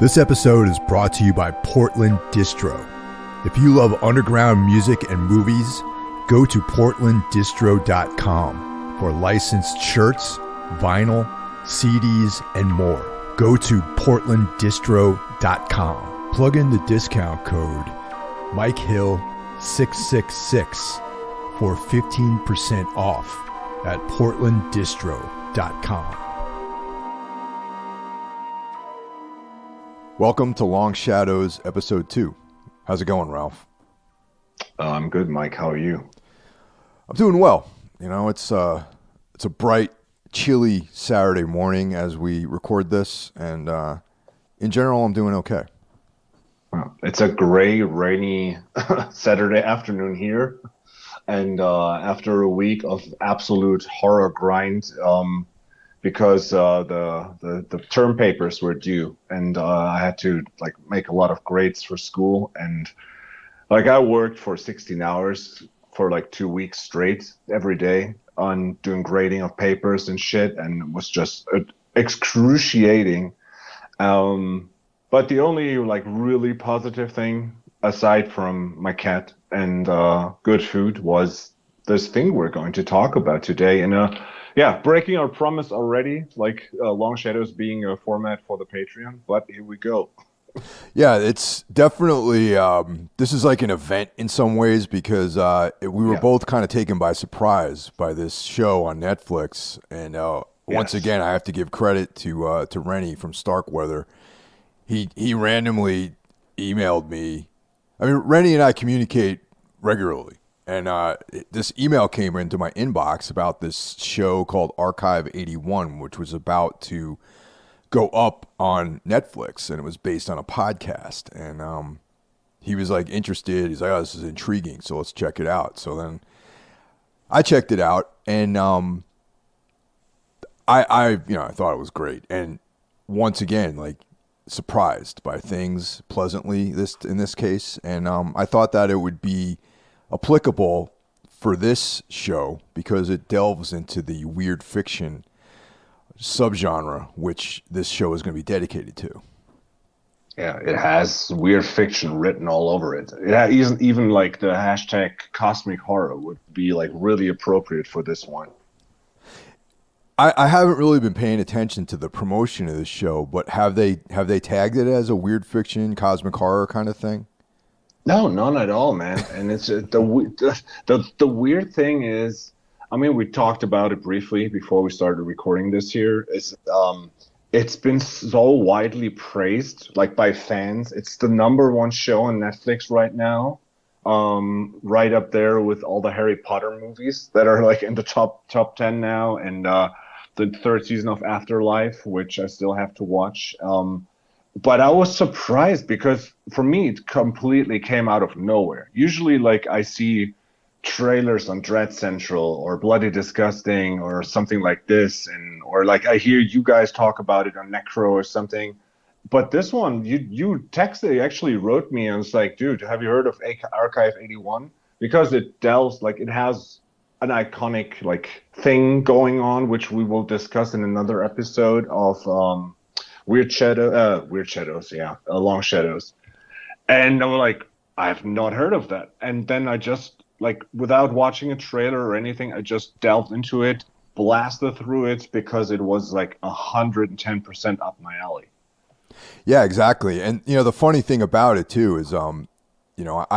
This episode is brought to you by Portland Distro. If you love underground music and movies, go to portlanddistro.com for licensed shirts, vinyl, CDs, and more. Go to portlanddistro.com. Plug in the discount code MikeHill666 for 15% off at portlanddistro.com. Welcome to Long Shadows, Episode 2. How's it going, Ralph? I'm good, Mike. How are you? I'm doing well. You know, it's a bright, chilly Saturday morning as we record this, and in general, I'm doing okay. Well, it's a gray, rainy Saturday afternoon here, and after a week of absolute horror grind, because the term papers were due, and I had to make a lot of grades for school, and I worked for 16 hours for 2 weeks straight every day on doing grading of papers and shit, and it was just excruciating. But the only really positive thing aside from my cat and good food was this thing we're going to talk about today. And breaking our promise already, Long Shadows being a format for the Patreon, but here we go. Yeah, it's definitely, this is like an event in some ways because we were both kind of taken by surprise by this show on Netflix. And once again, I have to give credit to Rennie from Starkweather. He randomly emailed me. I mean, Rennie and I communicate regularly. And this email came into my inbox about this show called Archive 81, which was about to go up on Netflix, and it was based on a podcast. And he was interested. He's like, "Oh, this is intriguing, so let's check it out." So then I checked it out, and I thought it was great. And once again, surprised by things pleasantly in this case, and I thought that it would be applicable for this show because it delves into the weird fiction subgenre, which this show is going to be dedicated to. Yeah, it has weird fiction written all over it. It isn't even the hashtag cosmic horror would be really appropriate for this one. I haven't really been paying attention to the promotion of this show, but have they tagged it as a weird fiction cosmic horror kind of thing? No, none at all, man. And it's the weird thing is, I mean, we talked about it briefly before we started recording this here. Is it's been so widely praised, by fans. It's the #1 show on Netflix right now, right up there with all the Harry Potter movies that are in the top 10 now, and the 3rd season of Afterlife, which I still have to watch. But I was surprised because for me, it completely came out of nowhere. Usually, I see trailers on Dread Central or Bloody Disgusting or something like this, or I hear you guys talk about it on Necro or something. But this one, you actually wrote me and was like, "Dude, have you heard of Archive 81?" Because it delves, it has an iconic thing going on, which we will discuss in another episode of Long Shadows. And I'm like, I have not heard of that. And then I just, without watching a trailer or anything, I just delved into it, blasted through it because it was 110% up my alley. Yeah, exactly. And, the funny thing about it too is, I'm not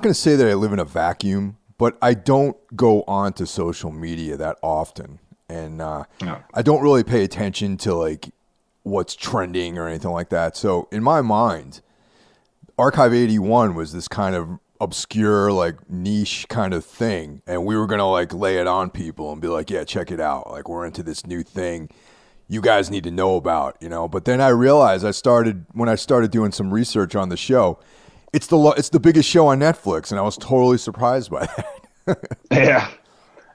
going to say that I live in a vacuum, but I don't go onto social media that often. And I don't really pay attention to what's trending or anything like that. So in my mind, Archive 81 was this kind of obscure, niche kind of thing. And we were going to lay it on people and be like, yeah, check it out. We're into this new thing you guys need to know about, But then I realized when I started doing some research on the show, it's the biggest show on Netflix. And I was totally surprised by that. Yeah.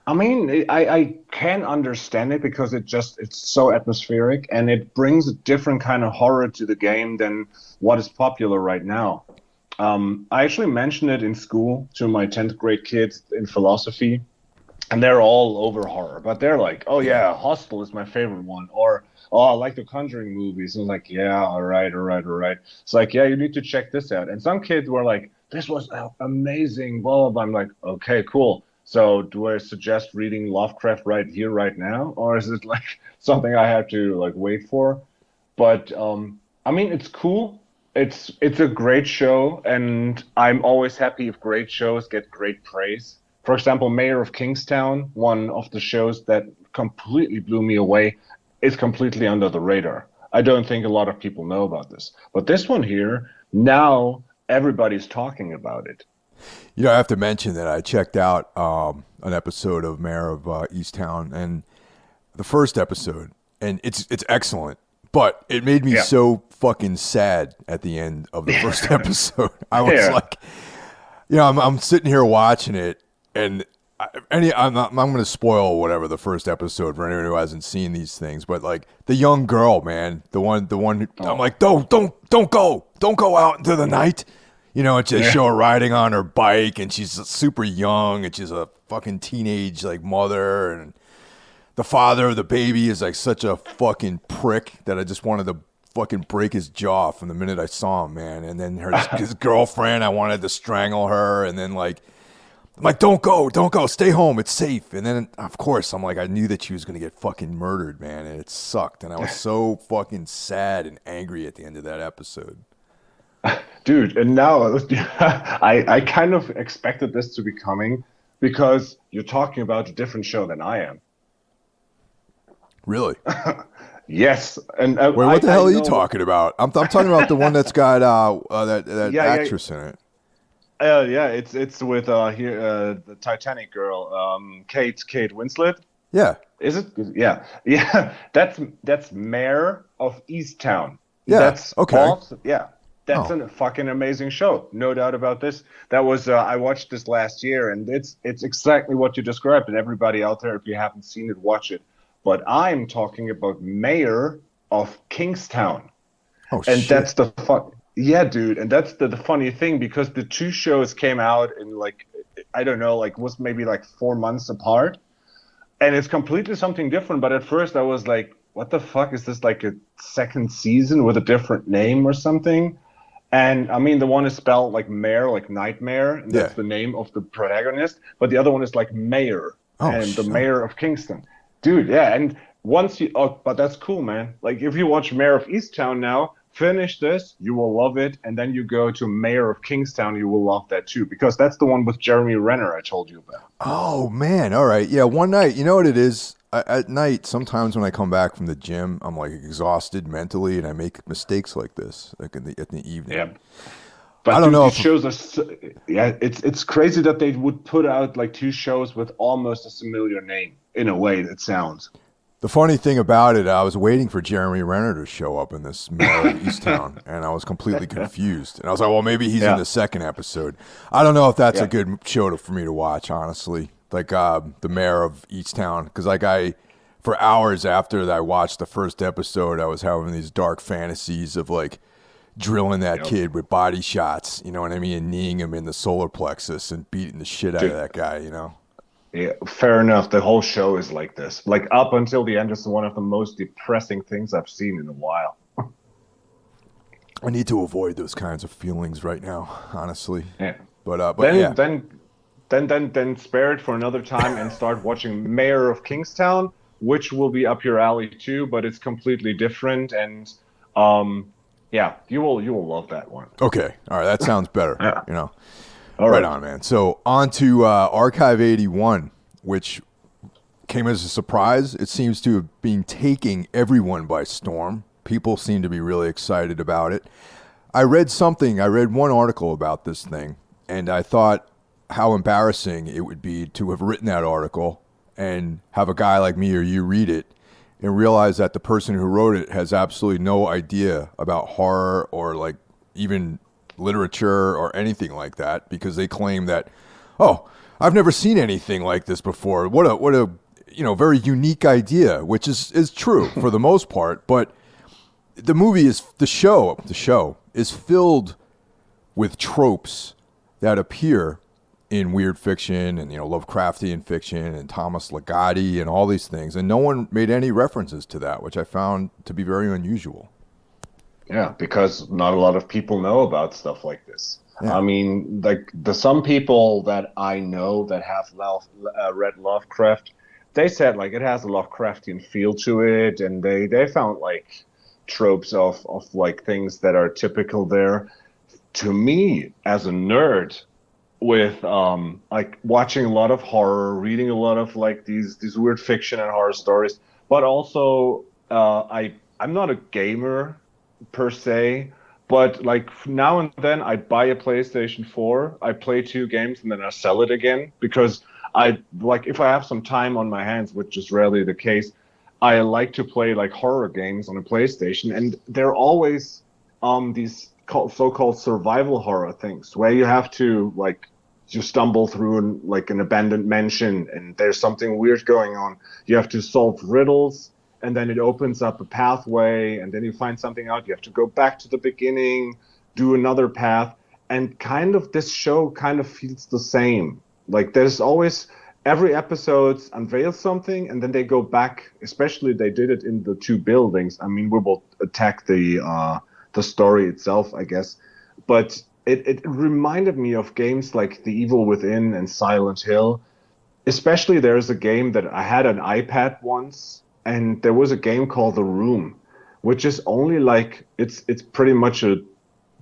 I mean, I can understand it because it's so atmospheric and it brings a different kind of horror to the game than what is popular right now. I actually mentioned it in school to my 10th grade kids in philosophy, and they're all over horror, but they're like, oh Yeah. yeah, Hostel is my favorite one, or oh, I like the Conjuring movies. And I'm like, yeah, all right, all right, all right. It's like, yeah, you need to check this out. And some kids were like, this was amazing, blah blah blah. I'm like, okay, cool. So do I suggest reading Lovecraft right here, right now, or is it like something I have to like wait for? But I mean, it's cool. It's a great show, and I'm always happy if great shows get great praise. For example, Mayor of Kingstown, one of the shows that completely blew me away, is completely under the radar. I don't think a lot of people know about this, but this one here now everybody's talking about it. You know, I have to mention that I checked out an episode of Mayor of Easttown, and the first episode, and it's excellent. But it made me Yeah, so fucking sad at the end of the first episode. I was yeah, like, you know, I'm sitting here watching it, and I'm going to spoil whatever the first episode for anyone who hasn't seen these things. But like the young girl, man, the one who, I'm oh, like, don't go out into the night. You know, they yeah. show her riding on her bike, and she's super young, and she's a fucking teenage like mother, and the father of the baby is like such a fucking prick that I just wanted to fucking break his jaw from the minute I saw him, man. And then his girlfriend, I wanted to strangle her. And then like, I'm like, don't go, stay home, it's safe. And then of course I'm like, I knew that she was gonna get fucking murdered, man, and it sucked. And I was so fucking sad and angry at the end of that episode. Dude, and now I kind of expected this to be coming because you're talking about a different show than I am. Really? Yes, and Wait, what the I hell are you know. talking about? I'm talking about the one that's got that Yeah, yeah, actress in it. yeah. It's with here the Titanic girl, Kate Winslet. Yeah. Is it? Yeah, yeah. That's Mayor of Easttown. Yeah. That's Okay. also yeah. That's Oh. a fucking amazing show, no doubt about this. That was I watched this last year, and it's exactly what you described. And everybody out there, if you haven't seen it, watch it. But I'm talking about Mayor of Kingstown, Oh and shit. that's the fun. Yeah, dude, and that's the funny thing because the two shows came out in like I don't know, like was maybe like 4 months apart, and it's completely something different. But at first, I was like, "What the fuck is this? Like a second season with a different name or something?" And I mean, the one is spelled like Mare, like nightmare, and Yeah. that's the name of the protagonist. But the other one is like Mayor, Oh and the shit. Mayor of Kingston, dude. Yeah, and once you, oh, but that's cool, man. Like if you watch Mayor of Easttown now, finish this, you will love it, and then you go to Mayor of Kingstown, you will love that too, because that's the one with Jeremy Renner I told you about. Oh man, all right. Yeah, one night, you know what it is? At night, sometimes when I come back from the gym, I'm like exhausted mentally, and I make mistakes like this, like in the evening. Yeah, I but don't dude, know these if shows are yeah, it's crazy that they would put out like two shows with almost a familiar name in a way that sounds. the funny thing about it. I was waiting for Jeremy Renner to show up in this Mayor of Easttown, and I was completely confused. And I was like, well, maybe he's in Yeah, the second episode. I don't know if that's a yeah, good show for me to watch, honestly. Like the Mayor of Easttown, because like for hours after that I watched the first episode, I was having these dark fantasies of like drilling that yep. kid with body shots, you know what I mean, and kneeing him in the solar plexus and beating the shit out of Dude, that guy, you know. yeah, fair enough. The whole show is like this. Like up until the end is one of the most depressing things I've seen in a while. I need to avoid those kinds of feelings right now, honestly. Yeah. But Then yeah, then then spare it for another time and start watching Mayor of Kingstown, which will be up your alley too, but it's completely different and um yeah, you will love that one. okay, all right, that sounds better. Yeah. You know, All right right. on, man. So on to Archive 81, which came as a surprise. It seems to have been taking everyone by storm. People seem to be really excited about it. I read one article about this thing, and I thought how embarrassing it would be to have written that article and have a guy like me or you read it and realize that the person who wrote it has absolutely no idea about horror or like even literature or anything like that because they claim that, oh, I've never seen anything like this before. What a very unique idea, which is true for the most part, but the show is filled with tropes that appear in weird fiction and Lovecraftian fiction and Thomas Ligotti and all these things, and no one made any references to that, which I found to be very unusual. Yeah, because not a lot of people know about stuff like this. Yeah. I mean, like the some people that I know that have read Lovecraft, they said like it has a Lovecraftian feel to it, and they found like tropes of like things that are typical there. To me, as a nerd, with like watching a lot of horror, reading a lot of like these weird fiction and horror stories, but also I'm not a gamer per se, but like now and then I buy a PlayStation 4, I play 2 games and then I sell it again because I like if I have some time on my hands, which is rarely the case, I like to play like horror games on a PlayStation, and they're always these so-called survival horror things where you have to like you stumble through like an abandoned mansion and there's something weird going on. You have to solve riddles, and then it opens up a pathway, and then you find something out. You have to go back to the beginning, do another path, and kind of this show kind of feels the same. Like there's always every episode unveils something, and then they go back. Especially they did it in the 2 buildings. I mean, we will attack the story itself, I guess, but it reminded me of games like The Evil Within and Silent Hill. Especially there's a game that I had an iPad once, and there was a game called The Room, which is only like it's pretty much a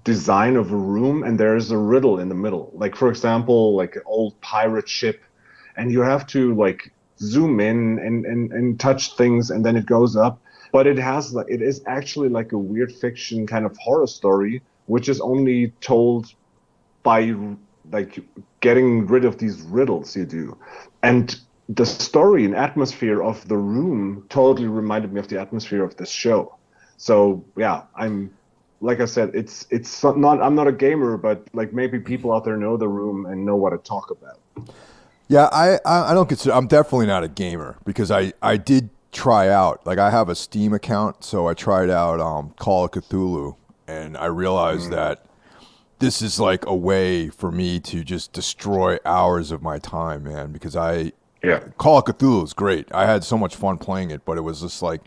design of a room, and there's a riddle in the middle. Like for example, like an old pirate ship, and you have to like zoom in and touch things, and then it goes up. But it is actually like a weird fiction kind of horror story, which is only told by like getting rid of these riddles you do. And the story and atmosphere of The Room totally reminded me of the atmosphere of this show. So yeah, like I said, it's not I'm not a gamer, but like maybe people out there know The Room and know what to talk about. Yeah, I don't consider, I'm definitely not a gamer because I did try out, like I have a Steam account, so I tried out Call of Cthulhu, and I realized that this is like a way for me to just destroy hours of my time, man, because Yeah. Call of Cthulhu is great. I had so much fun playing it, but it was just like,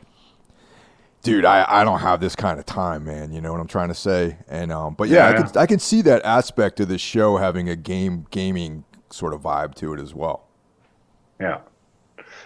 dude, I don't have this kind of time, man. You know what I'm trying to say? And but yeah, Yeah. I can see that aspect of this show having a gaming sort of vibe to it as well. Yeah.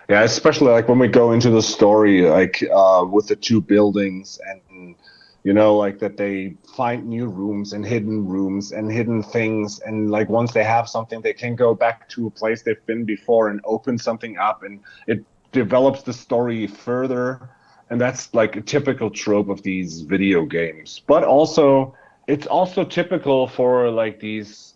Yeah, especially like when we go into the story, like with the 2 buildings, and like that they find new rooms and hidden things, and like once they have something, they can go back to a place they've been before and open something up, and it develops the story further. And that's like a typical trope of these video games. But also, it's also typical for like these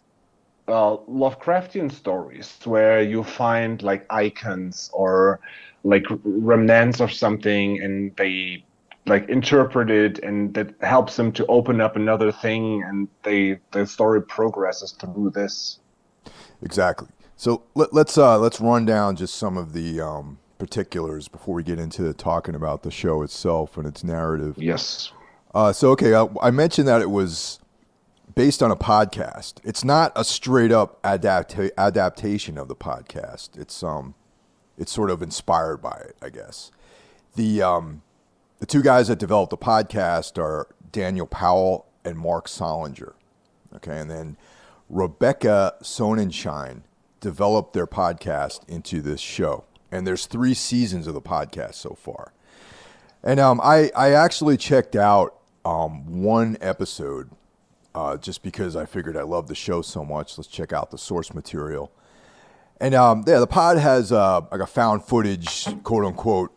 Lovecraftian stories where you find like icons or like remnants of something, and they like interpret it, and that helps them to open up another thing, and the story progresses through this. Exactly. So let's run down just some of the particulars before we get into talking about the show itself and its narrative. Yes. So okay, I mentioned that it was based on a podcast. It's not a straight up adaptation of the podcast. It's sort of inspired by it, I guess. The 2 guys that developed the podcast are Daniel Powell and Mark Solinger. Okay, and then Rebecca Sonnenschein developed their podcast into this show. And there's 3 seasons of the podcast so far. And I actually checked out 1 episode just because I figured I love the show so much. Let's check out the source material. And yeah, the pod has like a found footage, quote unquote,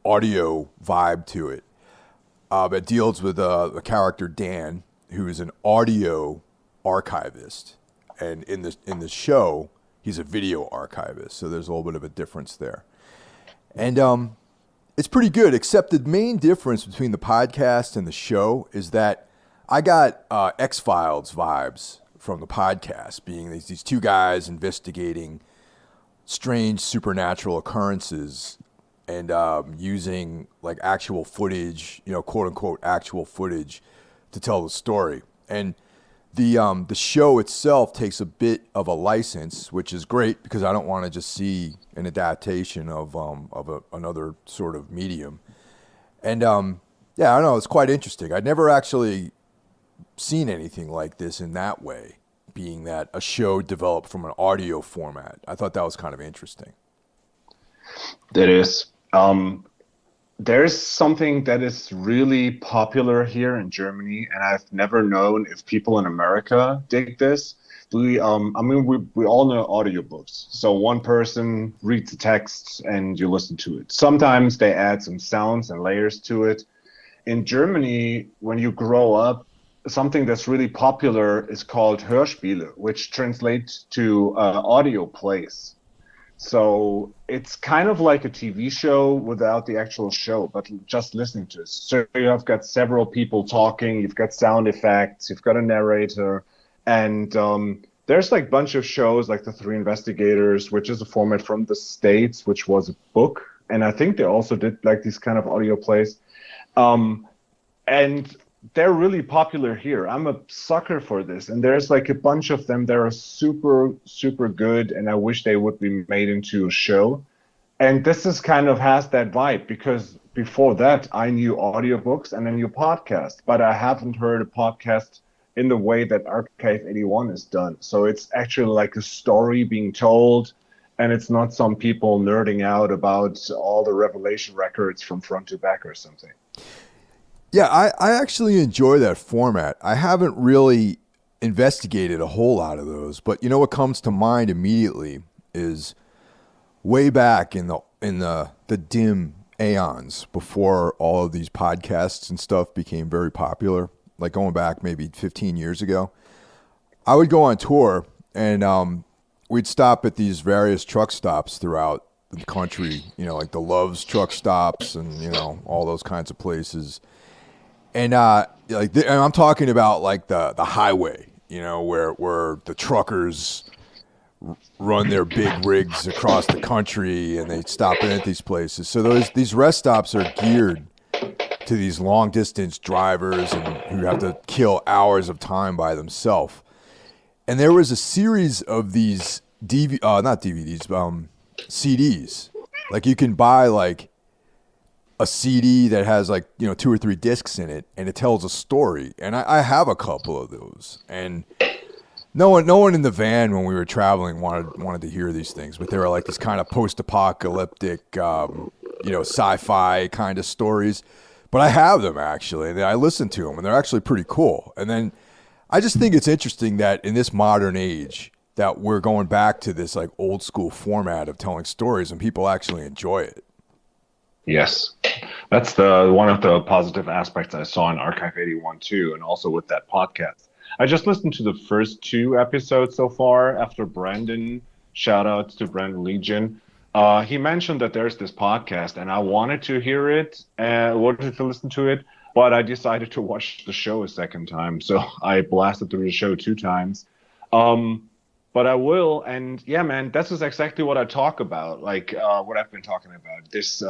audio vibe to it. It deals with the character Dan, who is an audio archivist, and in the show, he's a video archivist. So there's a little bit of a difference there, and it's pretty good. Except the main difference between the podcast and the show is that I got X-Files vibes from the podcast, being these 2 guys investigating strange supernatural occurrences and using like actual footage, quote unquote actual footage to tell the story. And the show itself takes a bit of a license, which is great because I don't want to just see an adaptation of another sort of medium. And yeah, I don't know, it's quite interesting. I'd never actually seen anything like this in that way, being that a show developed from an audio format. I thought that was kind of interesting. It is. There's something that is really popular here in Germany, and I've never known if people in America dig this. We all know audiobooks. So one person reads the text and you listen to it. Sometimes they add some sounds and layers to it. In Germany, when you grow up, something that's really popular is called Hörspiele, which translates to audio plays. So it's kind of like a TV show without the actual show, but just listening to it. So you have got several people talking, you've got sound effects, you've got a narrator, and there's like a bunch of shows like The Three Investigators, which is a format from the States, which was a book. And I think they also did like these kind of audio plays. And they're really popular here. I'm a sucker for this, and there's like a bunch of them that are super, super good, and I wish they would be made into a show. And this is kind of has that vibe because before that, I knew audiobooks and I knew podcasts, but I haven't heard a podcast in the way that Archive 81 is done. So it's actually like a story being told, and it's not some people nerding out about all the Revelation records from front to back or something. Yeah, I actually enjoy that format. I haven't really investigated a whole lot of those, but you know what comes to mind immediately is way back in the dim aeons before all of these podcasts and stuff became very popular, like going back maybe 15 years ago. I would go on tour and we'd stop at these various truck stops throughout the country, you know, like the Love's truck stops and, you know, all those kinds of places. And and I'm talking about like the highway, you know, where the truckers run their big rigs across the country and they stop in at these places. So these rest stops are geared to these long distance drivers and who have to kill hours of time by themselves. And there was a series of these not DVDs, CDs. Like you can buy like a CD that has like, you know, 2 or 3 discs in it, and it tells a story. And I have a couple of those. And no one in the van when we were traveling wanted to hear these things, but they were like this kind of post-apocalyptic, you know, sci-fi kind of stories. But I have them actually, and I listen to them, and they're actually pretty cool. And then I just think it's interesting that in this modern age that we're going back to this like old school format of telling stories, and people actually enjoy it. Yes, that's the one of the positive aspects I saw in Archive 81 too, and also with that podcast. I just listened to the first 2 episodes so far after Brandon. Shout out to Brandon Legion. He mentioned that there's this podcast, and I wanted to hear it and wanted to listen to it, but I decided to watch the show a second time, so I blasted through the show 2 times. But I will, and yeah, man, this is exactly what I talk about. Like what I've been talking about. These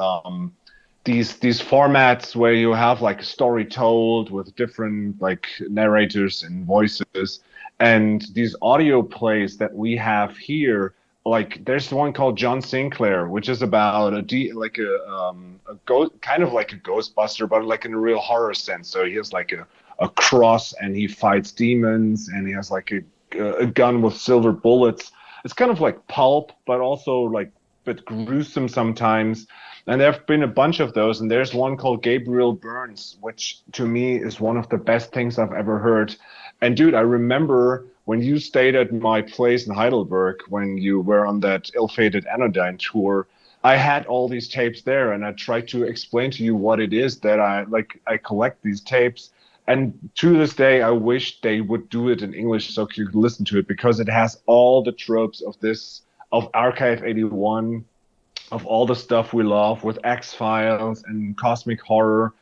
formats where you have like a story told with different like narrators and voices, and these audio plays that we have here. Like there's one called John Sinclair, which is about a ghost, kind of like a Ghostbuster, but like in a real horror sense. So he has like a cross, and he fights demons, and he has like a gun with silver bullets. It's kind of like pulp, but also like a bit gruesome sometimes. And there have been a bunch of those. And there's one called Gabriel Burns, which to me is one of the best things I've ever heard. And dude, I remember when you stayed at my place in Heidelberg, when you were on that Ill-Fated Anodyne tour, I had all these tapes there, and I tried to explain to you what it is that I collect these tapes. And to this day, I wish they would do it in English so you could listen to it, because it has all the tropes of Archive 81, of all the stuff we love with X-Files and cosmic horror.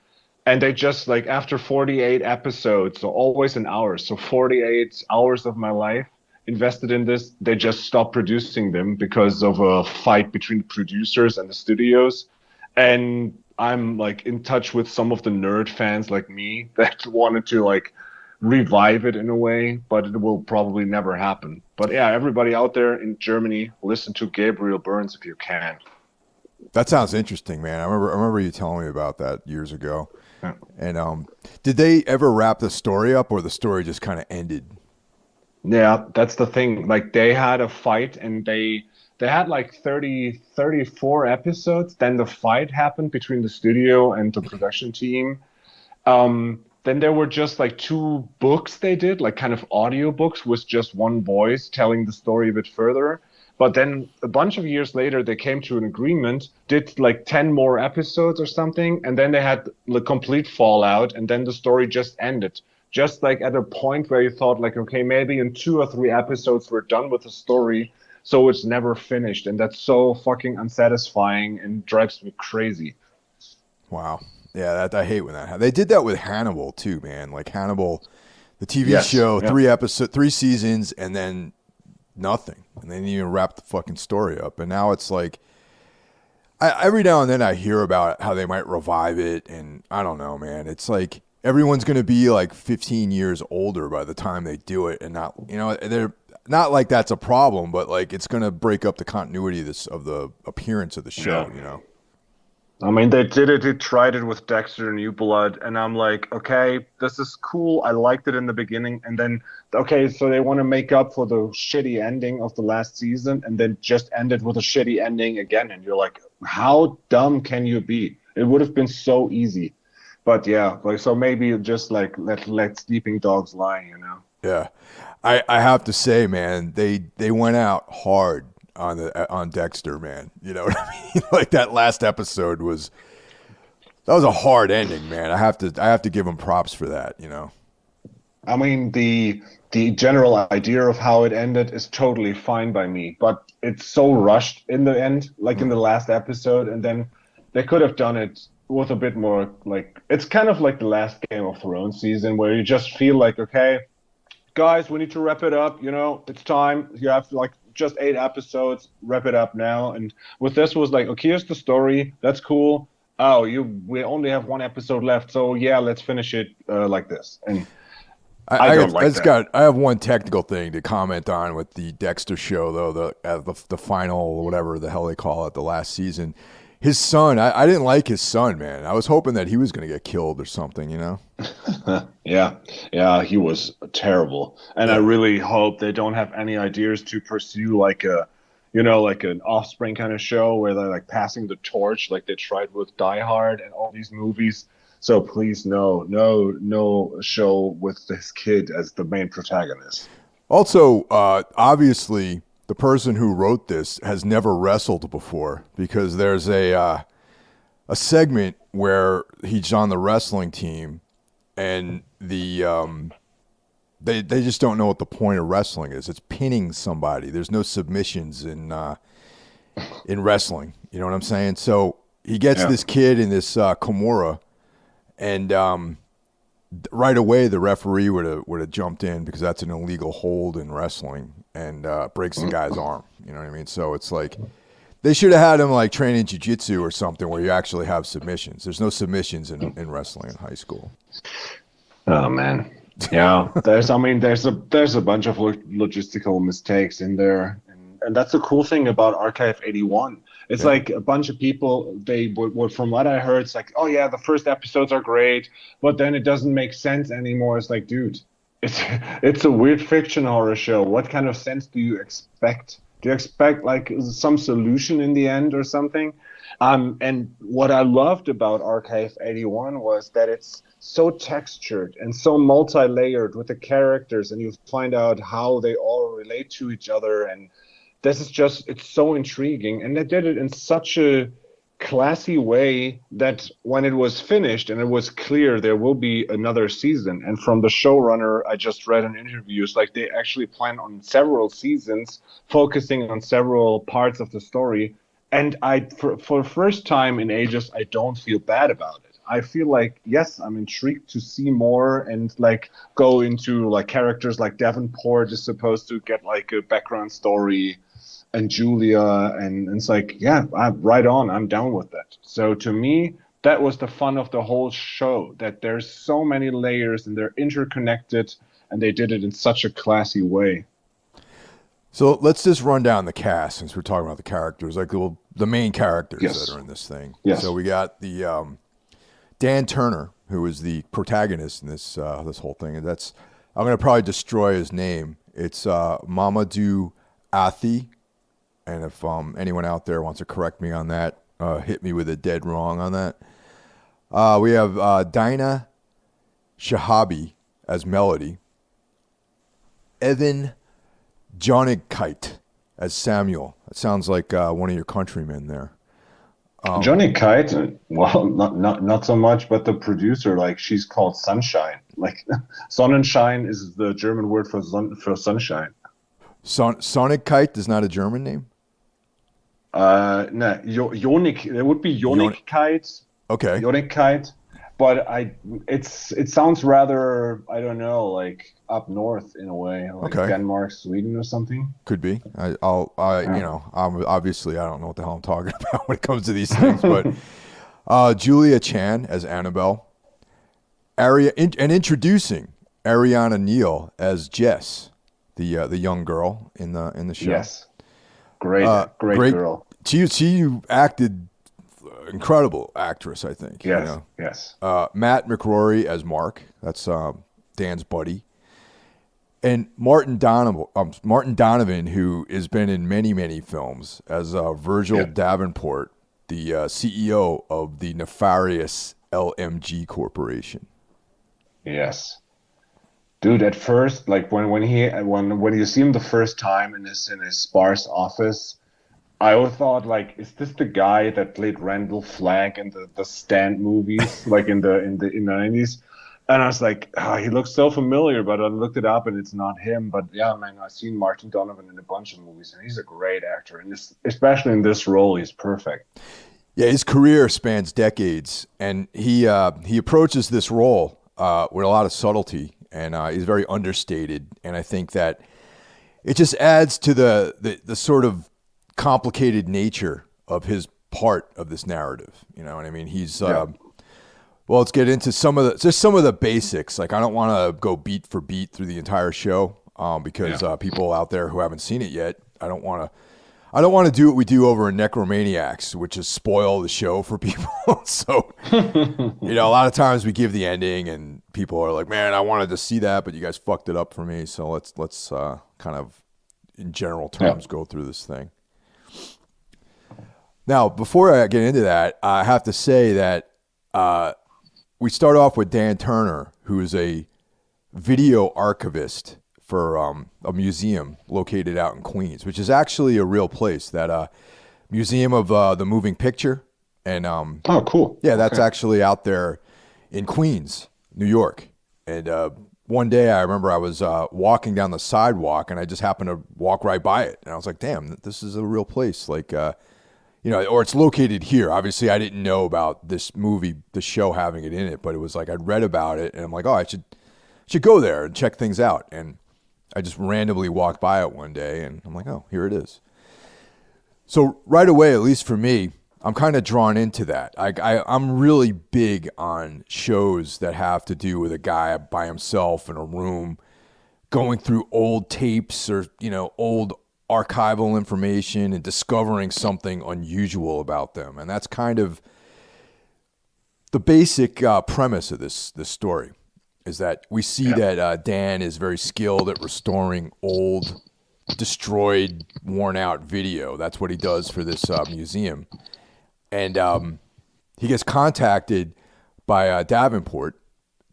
And they just like after 48 episodes, so always an hour, so 48 hours of my life invested in this, they just stopped producing them because of a fight between the producers and the studios. And I'm like in touch with some of the nerd fans like me that wanted to like revive it in a way, but it will probably never happen. But yeah, everybody out there in Germany, listen to Gabriel Burns if you can. That sounds interesting, man. I remember you telling me about that years ago. Yeah. And did they ever wrap the story up, or the story just kind of ended? Yeah, that's the thing. Like they had a fight and they had like 34 episodes. Then the fight happened between the studio and the production team. Then there were just like two books they did, like kind of audio books with just one voice telling the story a bit further. But then a bunch of years later, they came to an agreement, did like 10 more episodes or something, and then they had the complete fallout, and then the story just ended. Just like at a point where you thought, like, okay, maybe in 2 or 3 episodes we're done with the story, so it's never finished. And that's so fucking unsatisfying and drives me crazy. Wow. Yeah, I hate when that happens. They did that with Hannibal too, man. Like Hannibal, the TV Yes. show, Yeah. 3 seasons, and then nothing, and they didn't even wrap the fucking story up. And now it's like, every now and then I hear about how they might revive it, and I don't know, man. It's like everyone's gonna be like 15 years older by the time they do it, and not, they're not like that's a problem, but like it's gonna break up the continuity of the appearance of the show, Yeah. I mean, they did it. They tried it with Dexter New Blood, and I'm like, okay, this is cool. I liked it in the beginning, and then, okay, so they want to make up for the shitty ending of the last season, and then just end it with a shitty ending again, and you're like, how dumb can you be? It would have been so easy, but yeah, like so maybe just like let sleeping dogs lie. Yeah, I have to say, man, they went out hard on Dexter, man. You know what I mean? Like that last episode that was a hard ending, man. I have to give him props for that. I mean, the general idea of how it ended is totally fine by me, but it's so rushed in the end, like in the last episode, and then they could have done it with a bit more like it's kind of like the last Game of Thrones season where you just feel like, okay, guys, we need to wrap it up. It's time. You have like just 8 episodes. Wrap it up now. And with this was like, okay, here's the story. That's cool. Oh, we only have 1 episode left, so yeah, let's finish it like this. And I don't like that. I have one technical thing to comment on with the Dexter show, though, the final, whatever the hell they call it, the last season. His son, I didn't like his son, man. I was hoping that he was going to get killed or something. Yeah, he was terrible. And I really hope they don't have any ideas to pursue like like an Offspring kind of show where they're like passing the torch like they tried with Die Hard and all these movies. So please, no show with this kid as the main protagonist. Also, obviously, the person who wrote this has never wrestled before, because there's a segment where he's on the wrestling team, and they just don't know what the point of wrestling is. It's pinning somebody. There's no submissions in wrestling. You know what I'm saying? So he gets this kid in this Kimura, and right away the referee would have jumped in, because that's an illegal hold in wrestling, and breaks the guy's arm. You know what I mean? So it's like they should have had him like training jiu-jitsu or something where you actually have submissions. There's no submissions in wrestling in high school. Oh man. Yeah, there's a bunch of logistical mistakes in there, and that's the cool thing about Archive 81. It's like a bunch of people, from what I heard, it's like, oh yeah, the first episodes are great, but then it doesn't make sense anymore. It's like, dude, it's a weird fiction horror show. What kind of sense do you expect? Do you expect like some solution in the end or something? And what I loved about Archive 81 was that it's so textured and so multi-layered with the characters, and you find out how they all relate to each other, and it's so intriguing, and they did it in such a classy way that when it was finished and it was clear there will be another season, and from the showrunner I just read in interviews, like they actually plan on several seasons focusing on several parts of the story, and for the first time in ages, I don't feel bad about it. I feel like, yes, I'm intrigued to see more and like go into like characters like Davenport is supposed to get like a background story, and Julia, and it's like, yeah, right on. I'm down with that. So to me, that was the fun of the whole show, that there's so many layers and they're interconnected, and they did it in such a classy way. So let's just run down the cast since we're talking about the characters, like the main characters that Yes. are in this thing. So Yes. we got the Dan Turner, who is the protagonist in this whole thing, and that's I'm gonna probably destroy his name. It's Mamadou Athi, and if anyone out there wants to correct me on that, hit me with a dead wrong on that. We have Dinah Shahabi as Melody, Evan Jonigkeit as Samuel. It sounds like one of your countrymen there. Johnny Kite, well, not so much, but the producer, like, she's called Sunshine. Like, Sonnenschein is the German word for sunshine. Sonigkeit is not a German name? No, Jonik, there would be Jonikkeit, Okay. Jonikkeit, but it sounds rather, I don't know, like up north in a way, like Okay. Denmark, Sweden, or something. Could be. Obviously I don't know what the hell I'm talking about when it comes to these things, but Julia Chan as Annabelle, and introducing Ariana Neal as Jess, the young girl in the show. Yes, great girl. She acted incredible actress, I think. Yes, yes. Matt McRory as Mark. That's Dan's buddy. And Martin Donovan, who has been in many, many films as Virgil Davenport, the CEO of the nefarious LMG Corporation. Yes. Dude, at first, like when you see him the first time in his sparse office, I always thought, like, is this the guy that played Randall Flagg in the Stand movies, like in the 90s? And I was like, he looks so familiar, but I looked it up and it's not him. But yeah, man, I've seen Martin Donovan in a bunch of movies, and he's a great actor, and especially in this role, he's perfect. Yeah, his career spans decades, and he approaches this role with a lot of subtlety, and he's very understated. And I think that it just adds to the sort of complicated nature of his part of this narrative. You know what I mean? He's well, let's get into some of the basics. Like, I don't want to go beat for beat through the entire show because people out there who haven't seen it yet, I don't want to do what we do over in Necromaniacs, which is spoil the show for people. So, a lot of times we give the ending and people are like, man, I wanted to see that, but you guys fucked it up for me. So let's kind of, in general terms, go through this thing. Now, before I get into that, I have to say that we start off with Dan Turner, who is a video archivist for a museum located out in Queens, which is actually a real place, that Museum of the Moving Picture. And oh, cool. Yeah, that's actually out there in Queens, New York. And one day I remember I was walking down the sidewalk and I just happened to walk right by it. And I was like, damn, this is a real place. Like, or it's located here. Obviously, I didn't know about this movie, the show having it in it, but it was like I'd read about it, and I'm like, oh, I should go there and check things out. And I just randomly walked by it one day, and I'm like, oh, here it is. So right away, at least for me, I'm kind of drawn into that. I'm really big on shows that have to do with a guy by himself in a room going through old tapes or, old archival information and discovering something unusual about them. And that's kind of the basic premise of this story, is that we see that Dan is very skilled at restoring old, destroyed, worn out video. That's what he does for this museum. And he gets contacted by Davenport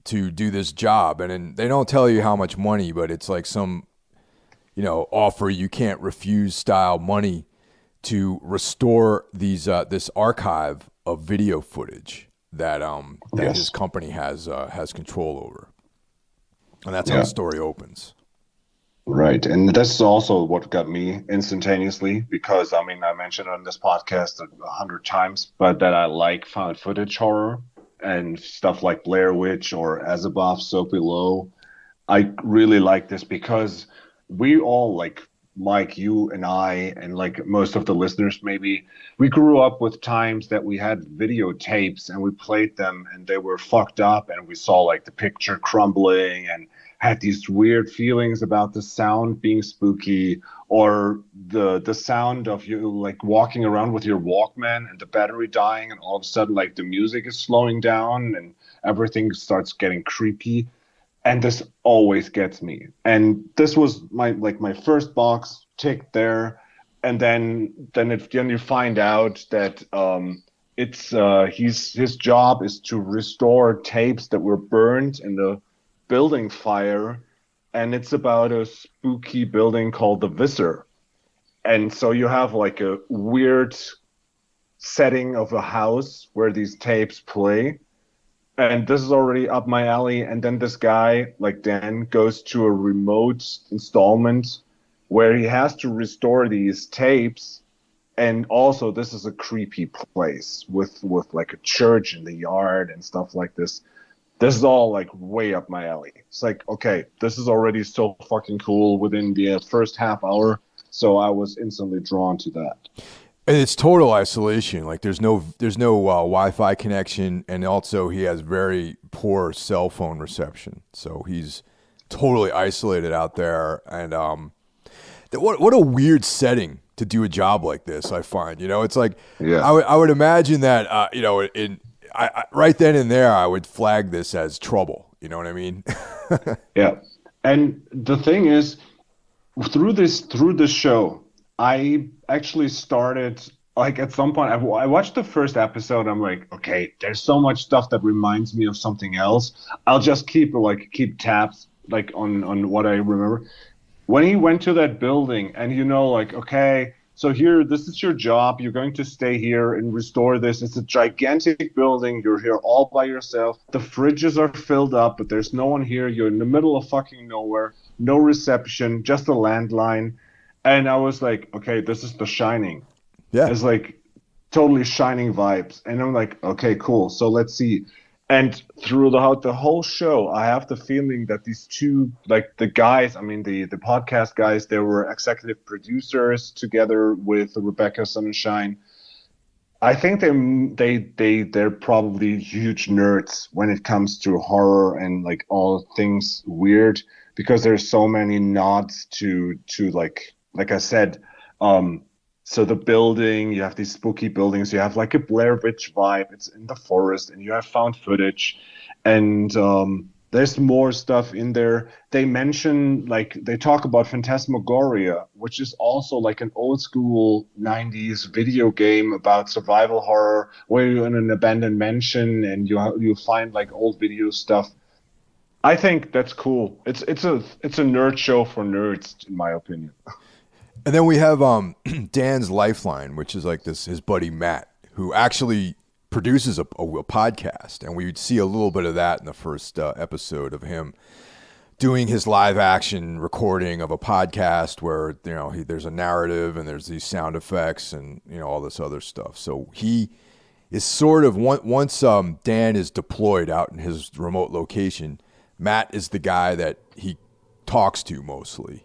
to do this job. And they don't tell you how much money, but it's like some offer you can't refuse style money to restore this archive of video footage that his company has control over, and that's how the story opens. Right, and that's also what got me instantaneously, because I mentioned on this podcast 100 times, but that I like found footage horror and stuff like Blair Witch or As Above, So Below. I really like this because we all, like, Mike, you and I, and like most of the listeners, maybe we grew up with times that we had videotapes and we played them and they were fucked up and we saw like the picture crumbling and had these weird feelings about the sound being spooky or the sound of you like walking around with your Walkman and the battery dying and all of a sudden like the music is slowing down and everything starts getting creepy, and this always gets me. And this was my first box ticked there, and then you find out that it's his job is to restore tapes that were burned in the building fire, and it's about a spooky building called the Visser. And so you have like a weird setting of a house where these tapes play, and this is already up my alley. And then this guy, like Dan, goes to a remote installment where he has to restore these tapes. And also, this is a creepy place with like a church in the yard and stuff like this. This is all like way up my alley. It's like, okay, this is already so fucking cool within the first half hour. So I was instantly drawn to that. And it's total isolation. Like there's no Wi-Fi connection, and also he has very poor cell phone reception. So he's totally isolated out there. And what a weird setting to do a job like this. I find, it's like Yeah. I would imagine that right then and there I would flag this as trouble. You know what I mean? Yeah. And the thing is, through this show, I actually started like at some point I watched the first episode. I'm like, okay, there's so much stuff that reminds me of something else. I'll just keep tabs like on what I remember. When he went to that building and like, okay, so here, this is your job. You're going to stay here and restore this. It's a gigantic building. You're here all by yourself. The fridges are filled up, but there's no one here. You're in the middle of fucking nowhere. No reception, just a landline. And I was like, okay, this is The Shining. Yeah. It's like totally Shining vibes. And I'm like, okay, cool. So let's see. And through the whole show, I have the feeling that these two, like the guys, I mean, the podcast guys, they were executive producers together with Rebecca Sunshine. I think they're probably huge nerds when it comes to horror and like all things weird, because there's so many nods to like I said, so the building, you have these spooky buildings, you have like a Blair Witch vibe, it's in the forest, and you have found footage, and there's more stuff in there. They talk about Phantasmagoria, which is also like an old school 90s video game about survival horror where you're in an abandoned mansion and you find like old video stuff. I think that's cool. It's a nerd show for nerds, in my opinion. And then we have Dan's Lifeline, which is like his buddy Matt, who actually produces a podcast, and we would see a little bit of that in the first episode of him doing his live action recording of a podcast where there's a narrative and there's these sound effects and all this other stuff. So he is sort of once Dan is deployed out in his remote location, Matt is the guy that he talks to mostly,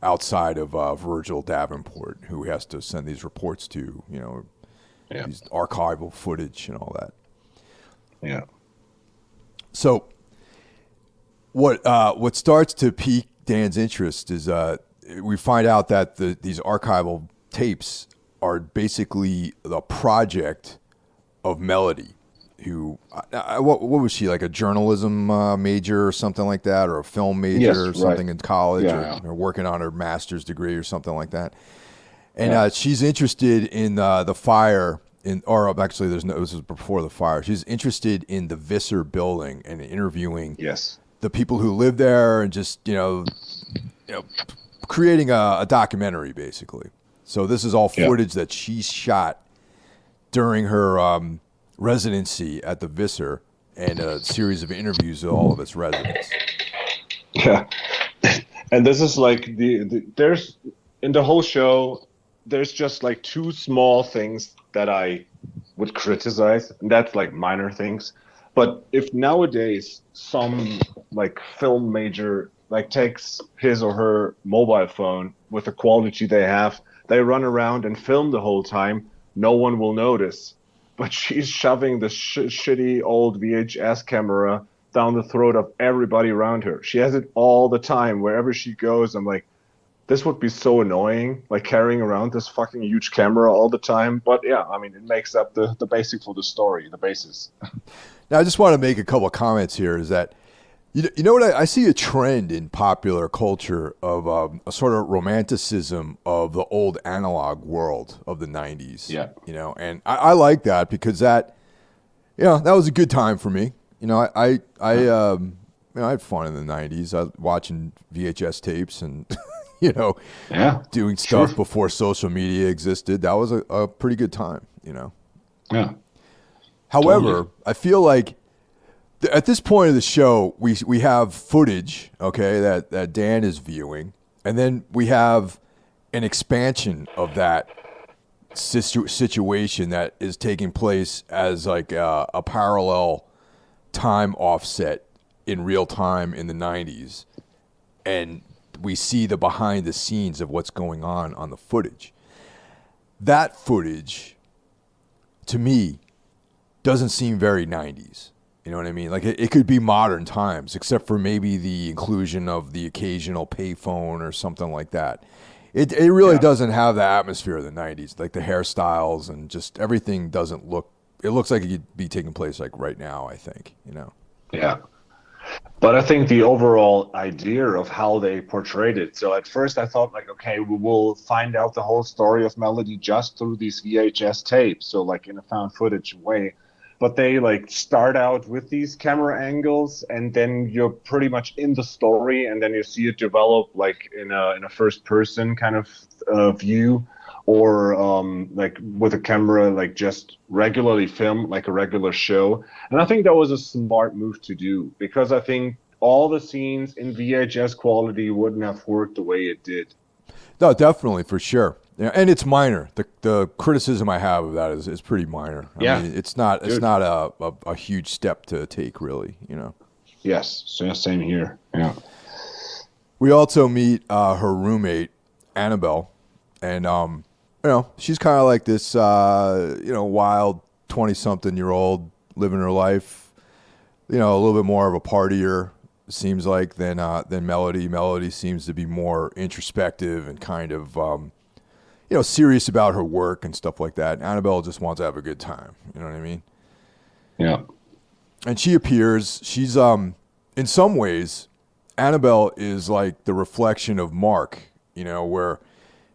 outside of Virgil Davenport, who he has to send these reports to, Yeah. these archival footage and all that. Yeah. So what starts to pique Dan's interest is we find out that these archival tapes are basically the project of Melody, who what was she, like a journalism major or something like that, or a film major Yes, or something right. in college, Yeah. or working on her master's degree or something like that. And Yeah. she's interested in the fire, or actually, this was before the fire. She's interested in the Visser building and interviewing Yes. the people who live there, and just creating a documentary basically. So this is all Yeah. footage that she shot during her residency at the Visser, and a series of interviews with all of its residents. Yeah. And this is like there's in the whole show, there's just like two small things that I would criticize, and that's like minor things. But if nowadays some like film major like takes his or her mobile phone with the quality they have, they run around and film the whole time. No one will notice. But she's shoving the shitty old VHS camera down the throat of everybody around her. She has it all the time wherever she goes. I'm like, this would be so annoying, like carrying around this fucking huge camera all the time. But yeah, I mean, it makes up the basic for the story, the basis. Now, I just want to make a couple of comments here. Is that you know what I see a trend in popular culture of a sort of romanticism of the old analog world of the '90s. Yeah. And I like that because that that was a good time for me. I had fun in the '90s. I was watching VHS tapes and doing stuff before social media existed. That was a pretty good time. Yeah. However, Totally. I feel like at this point of the show, we have footage, okay, that Dan is viewing, and then we have an expansion of that situation that is taking place as like a parallel time offset in real time in the '90s, and we see the behind the scenes of what's going on the footage. That footage, to me, doesn't seem very '90s. You know what I mean? Like it could be modern times, except for maybe the inclusion of the occasional payphone or something like that. It really doesn't have the atmosphere of the '90s, like the hairstyles and just everything doesn't look. It looks like it could be taking place like right now. I think. Yeah. But I think the overall idea of how they portrayed it. So at first I thought like, okay, we will find out the whole story of Melody just through these VHS tapes. So like in a found footage way. But they like start out with these camera angles and then you're pretty much in the story and then you see it develop like in a first person kind of view or like with a camera like just regularly filmed like a regular show. And I think that was a smart move to do because I think all the scenes in VHS quality wouldn't have worked the way it did. No, definitely for sure. Yeah, and it's minor. The criticism I have of that is pretty minor. I mean, it's not a huge step to take really. Yes, so same here. Yeah. We also meet her roommate Annabelle, and she's kind of like this wild 20-something-year-old living her life. A little bit more of a partier seems like than Melody. Melody seems to be more introspective and kind of serious about her work and stuff like that. Annabelle just wants to have a good time. You know what I mean? Yeah. And she appears. She's in some ways, Annabelle is like the reflection of Mark. Where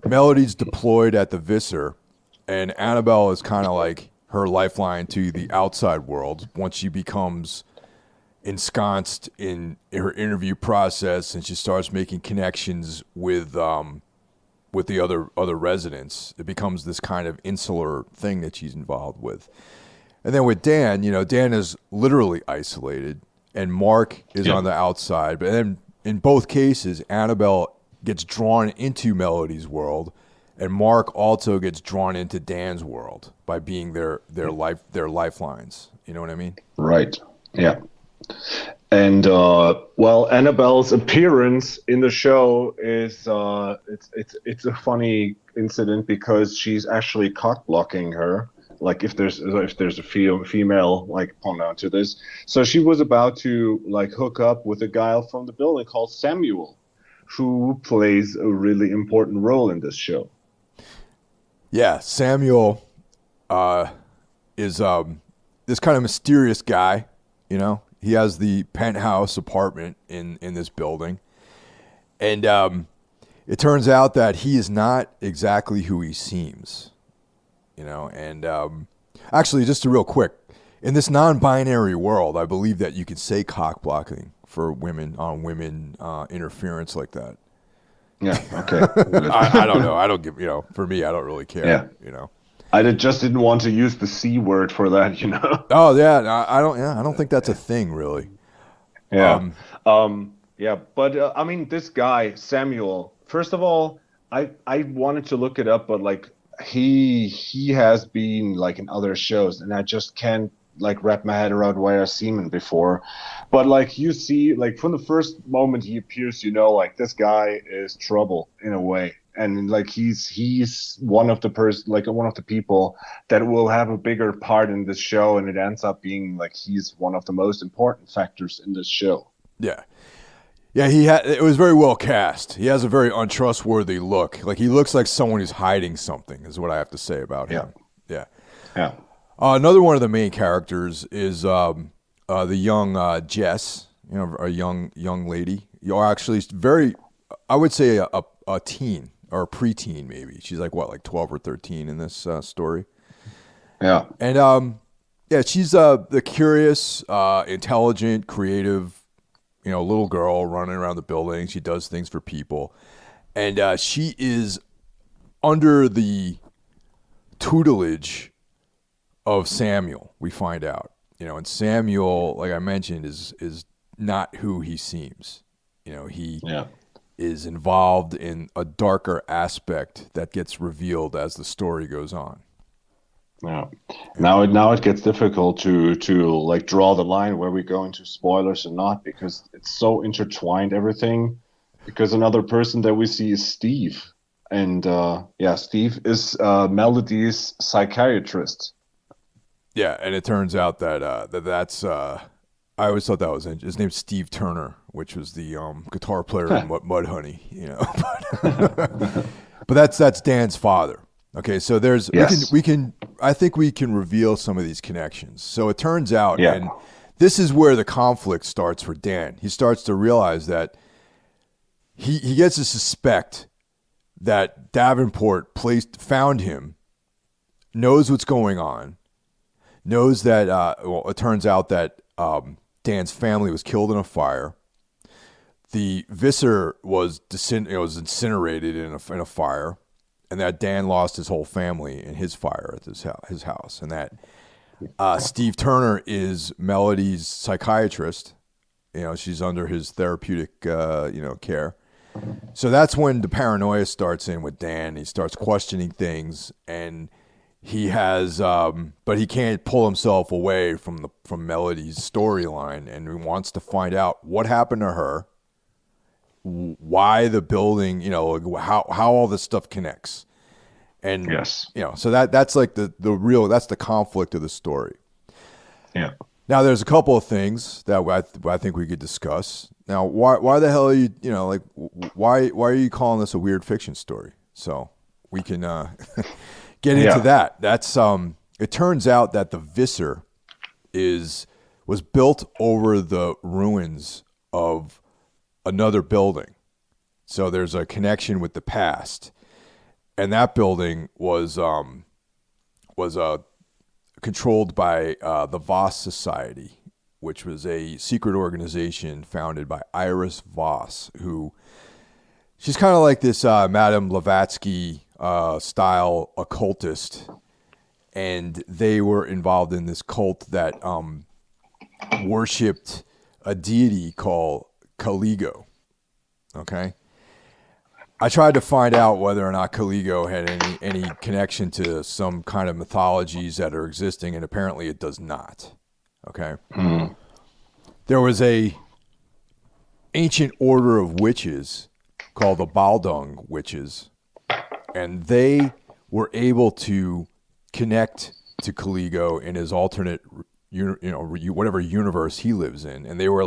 Melody's deployed at the Visser, and Annabelle is kind of like her lifeline to the outside world once she becomes ensconced in her interview process and she starts making connections with the other residents. It becomes this kind of insular thing that she's involved with. And then with Dan, Dan is literally isolated and Mark is on the outside. But then in both cases, Annabelle gets drawn into Melody's world and Mark also gets drawn into Dan's world by being their lifelines. You know what I mean? Right. Yeah. And Annabelle's appearance in the show is it's a funny incident because she's actually cock blocking her. Like if there's a female like pronoun to this, so she was about to like hook up with a guy from the building called Samuel, who plays a really important role in this show. Yeah, Samuel is this kind of mysterious guy. He has the penthouse apartment in this building. And it turns out that he is not exactly who he seems. And actually, just a real quick, in this non-binary world, I believe that you could say cock blocking for women on women interference like that. Yeah, okay. I don't know. I don't give, for me, I don't really care, I just didn't want to use the C word for that, Oh yeah, I don't think that's a thing really. Yeah. But I mean, this guy Samuel. First of all, I wanted to look it up, but like he has been like in other shows, and I just can't like wrap my head around why I've seen him before. But like you see, like from the first moment he appears, like this guy is trouble in a way. And like he's one of the one of the people that will have a bigger part in this show, and it ends up being like he's one of the most important factors in this show. Yeah. Yeah, it was very well cast. He has a very untrustworthy look. Like he looks like someone who's hiding something is what I have to say about him. Yeah. Yeah. Another one of the main characters is the young Jess, a young lady. Actually very, I would say a teen or a preteen maybe. She's like what, like 12 or 13 in this story. Yeah. And yeah, she's the curious, intelligent, creative, little girl running around the building. She does things for people. And she is under the tutelage of Samuel, we find out. And Samuel, like I mentioned, is not who he seems. He is involved in a darker aspect that gets revealed as the story goes on. Yeah. Now it gets difficult to like draw the line where we go into spoilers or not, because it's so intertwined, everything. Because another person that we see is Steve, and Steve is Melody's psychiatrist. Yeah, and it turns out that that's I always thought that was his name's Steve Turner, which was the guitar player in Mudhoney, but that's Dan's father. Okay, so there's we can I think we can reveal some of these connections. So it turns out, and this is where the conflict starts for Dan. He starts to realize that he gets to suspect that Davenport found him, knows what's going on, knows that it turns out that Dan's family was killed in a fire. The Visser was incinerated in a fire. And that Dan lost his whole family in his fire at his house. And that Steve Turner is Melody's psychiatrist. She's under his therapeutic, care. So that's when the paranoia starts in with Dan. He starts questioning things, and he has, but he can't pull himself away from Melody's storyline, and he wants to find out what happened to her. Why the building, how all this stuff connects. And, so that's like that's the conflict of the story. Yeah. Now there's a couple of things that I think we could discuss. Now, why the hell are you, why are you calling this a weird fiction story? So we can get into that. That's, it turns out that the Visser was built over the ruins of another building. So there's a connection with the past. And that building was controlled by the Voss Society, which was a secret organization founded by Iris Voss, who she's kind of like this Madame Blavatsky style occultist. And they were involved in this cult that worshipped a deity called Caligo. Okay. I tried to find out whether or not Caligo had any connection to some kind of mythologies that are existing, and apparently it does not. Okay. Mm. There was a ancient order of witches called the Baldung witches, and they were able to connect to Caligo in his alternate whatever universe he lives in, and they were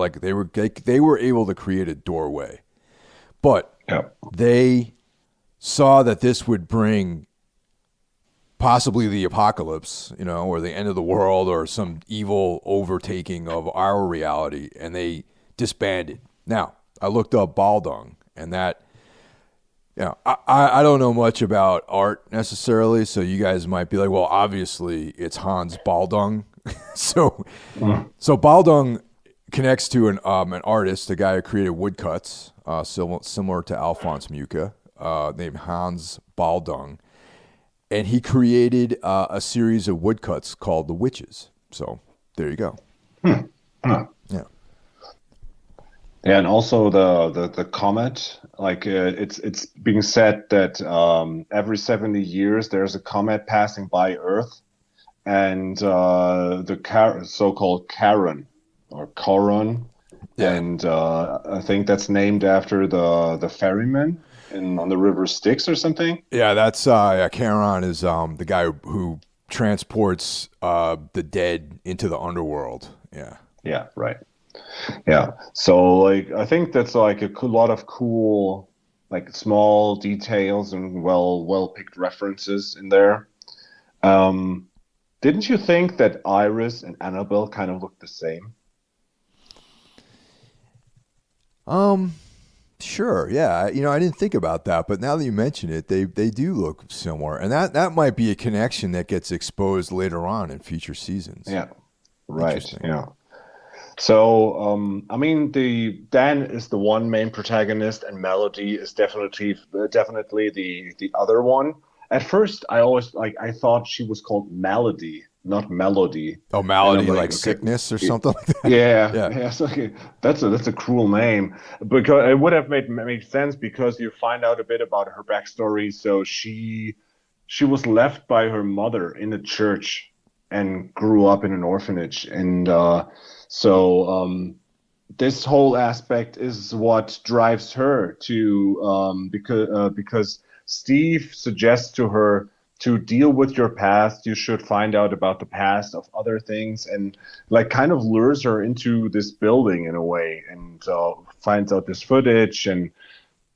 able to create a doorway. But they saw that this would bring possibly the apocalypse, or the end of the world, or some evil overtaking of our reality, and they disbanded. Now, I looked up Baldung, and that, I don't know much about art necessarily, so you guys might be like, well, obviously it's Hans Baldung. So Baldung connects to an artist, a guy who created woodcuts, similar to Alphonse Mucha, named Hans Baldung, and he created a series of woodcuts called the Witches. So there you go. Yeah. Yeah, and also the comet, like it's being said that every 70 years there's a comet passing by Earth, and so-called Charon or Charon, Yeah. and I think that's named after the ferryman on the River Styx or something. Yeah, that's yeah, Charon is the guy who transports the dead into the underworld. Yeah. Yeah, right. Yeah. So like I think that's like a lot of cool like small details and well picked references in there. Um, didn't you think that Iris and Annabelle kind of look the same? Um sure. Yeah. I didn't think about that, but now that you mention it, they do look similar. And that might be a connection that gets exposed later on in future seasons. Yeah, right. Interesting. Yeah. So, I mean, the Dan is the one main protagonist, and Melody is definitely the other one. At first, I thought she was called Malady, not Melody, Oh, and I'm malady like, like okay, sickness or it- something like that. yeah, Yeah. yeah, it's okay. That's a cruel name because it would have made sense because you find out a bit about her backstory. So she was left by her mother in a church and grew up in an orphanage, and this whole aspect is what drives her to because Steve suggests to her to deal with your past. You should find out about the past of other things, and like kind of lures her into this building in a way, and finds out this footage. And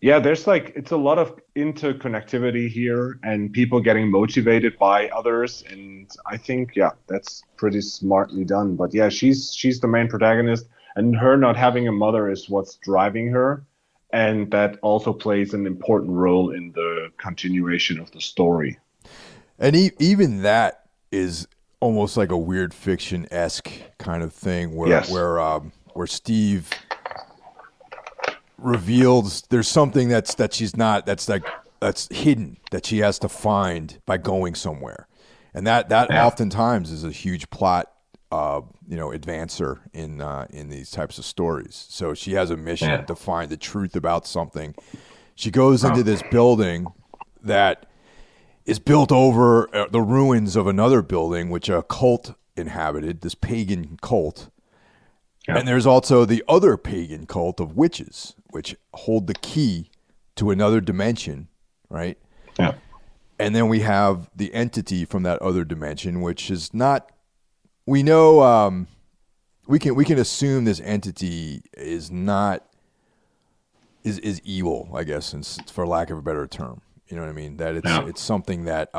yeah, there's like it's a lot of interconnectivity here, and people getting motivated by others. And I think yeah, that's pretty smartly done. But yeah, she's the main protagonist, and her not having a mother is what's driving her, and that also plays an important role in the continuation of the story. And even that is almost like a weird fiction esque kind of thing Yes. where Steve reveals there's something that she's not that's hidden that she has to find by going somewhere, and that Yeah. oftentimes is a huge plot advancer in these types of stories. So she has a mission Yeah. to find the truth about something. She goes into Oh. this building that is built over the ruins of another building which a cult inhabited, this pagan cult. Yeah. And there's also the other pagan cult of witches, which hold the key to another dimension, right? Yeah. And then we have the entity from that other dimension, which is not. We know we can assume this entity is not is evil, I guess, for lack of a better term. You know what I mean? That Yeah. it's something that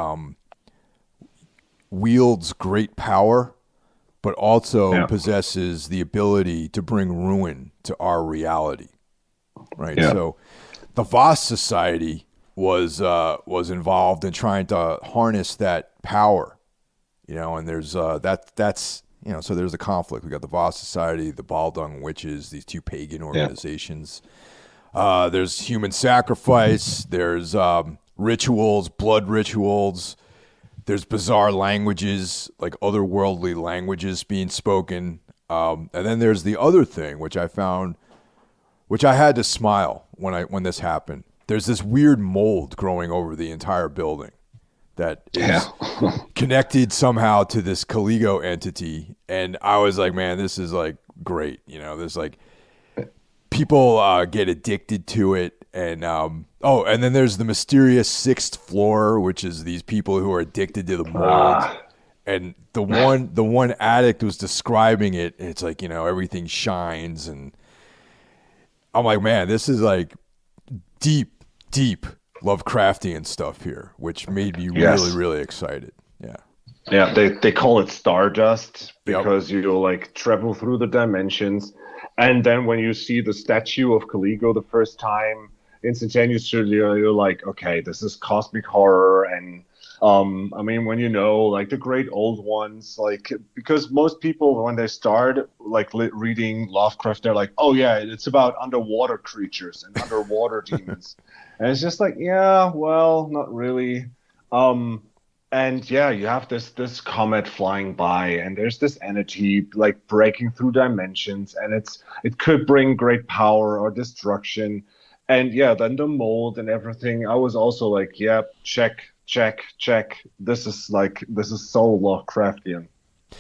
wields great power, but also Yeah. possesses the ability to bring ruin to our reality, right? Yeah. So, the Voss Society was involved in trying to harness that power, and there's that's so there's a conflict. We got the Voss Society, the Baldung Witches, these two pagan Yeah. organizations. There's human sacrifice. There's rituals, blood rituals. There's bizarre languages, like otherworldly languages being spoken. And then there's the other thing, which I found, which I had to smile when this happened. There's this weird mold growing over the entire building that Yeah. is connected somehow to this Caligo entity, and I was like, man, this is like great. There's like people get addicted to it, and and then there's the mysterious sixth floor, which is these people who are addicted to the mold. Ah. And the one addict was describing it, and it's like everything shines, and I'm like, man, this is like deep Lovecraftian stuff here, which made me really Yes. really excited. Yeah. Yeah, they call it stardust Yep. because you like travel through the dimensions, and then when you see the statue of Caligo the first time, instantaneously you're like, okay, this is cosmic horror. And I mean, when like the great old ones, like because most people when they start like reading Lovecraft, they're like, oh yeah, it's about underwater creatures and underwater demons, and it's just like, yeah, well, not really. Um, and yeah, you have this comet flying by, and there's this energy like breaking through dimensions, and it could bring great power or destruction. And yeah, then the mold and everything. I was also like, yeah, check. check. This is so Lovecraftian.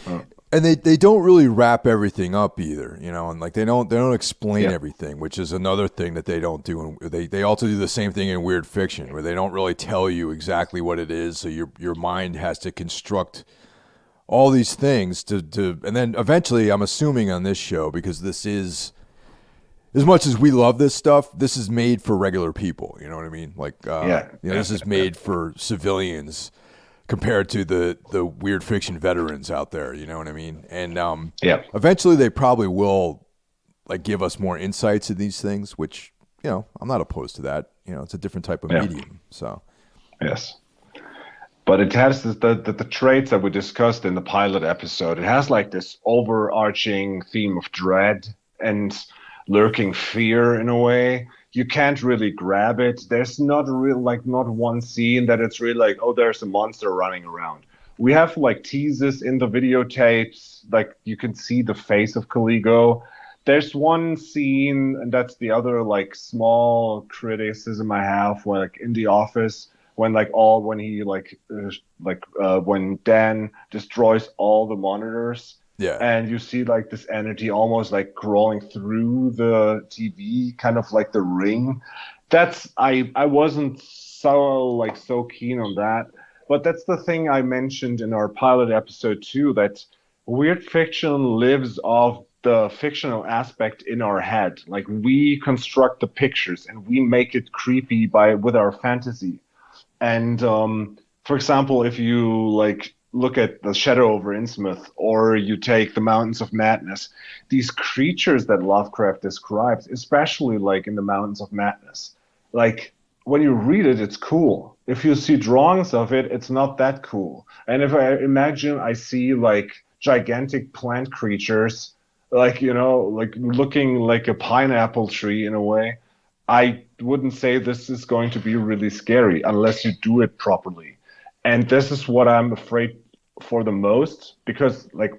Uh, And they don't really wrap everything up either, you know, and like they don't explain yeah, everything, which is another thing that they don't do. And they also do the same thing in weird fiction, where they don't really tell you exactly what it is, so your mind has to construct all these things to and then eventually, I'm assuming on this show, because this is, as much as we love this stuff, this is made for regular people. You know what I mean? Like, yeah, this is made for civilians compared to the weird fiction veterans out there. You know what I mean? And yeah, eventually, they probably will like give us more insights in these things, which, I'm not opposed to that. It's a different type of yeah. medium. So Yes. But it has the traits that we discussed in the pilot episode. It has like this overarching theme of dread and lurking fear in a way. You can't really grab it. There's not real like not one scene that it's really like, oh, there's a monster running around. We have like teases in the videotapes, like you can see the face of Caligo. There's one scene, and that's the other like small criticism I have, where like in the office when when Dan destroys all the monitors, yeah, and you see like this energy almost like crawling through the TV, kind of like the ring. That's I wasn't so keen on that, but that's the thing I mentioned in our pilot episode too, that weird fiction lives off the fictional aspect in our head. Like we construct the pictures and we make it creepy by with our fantasy. And for example, if you like look at the Shadow over Innsmouth, or you take the Mountains of Madness, these creatures that Lovecraft describes, especially like in the Mountains of Madness, like when you read it, it's cool. If you see drawings of it, it's not that cool. And if I imagine I see like gigantic plant creatures, like like looking like a pineapple tree in a way, I wouldn't say this is going to be really scary unless you do it properly. And this is what I'm afraid for the most, because like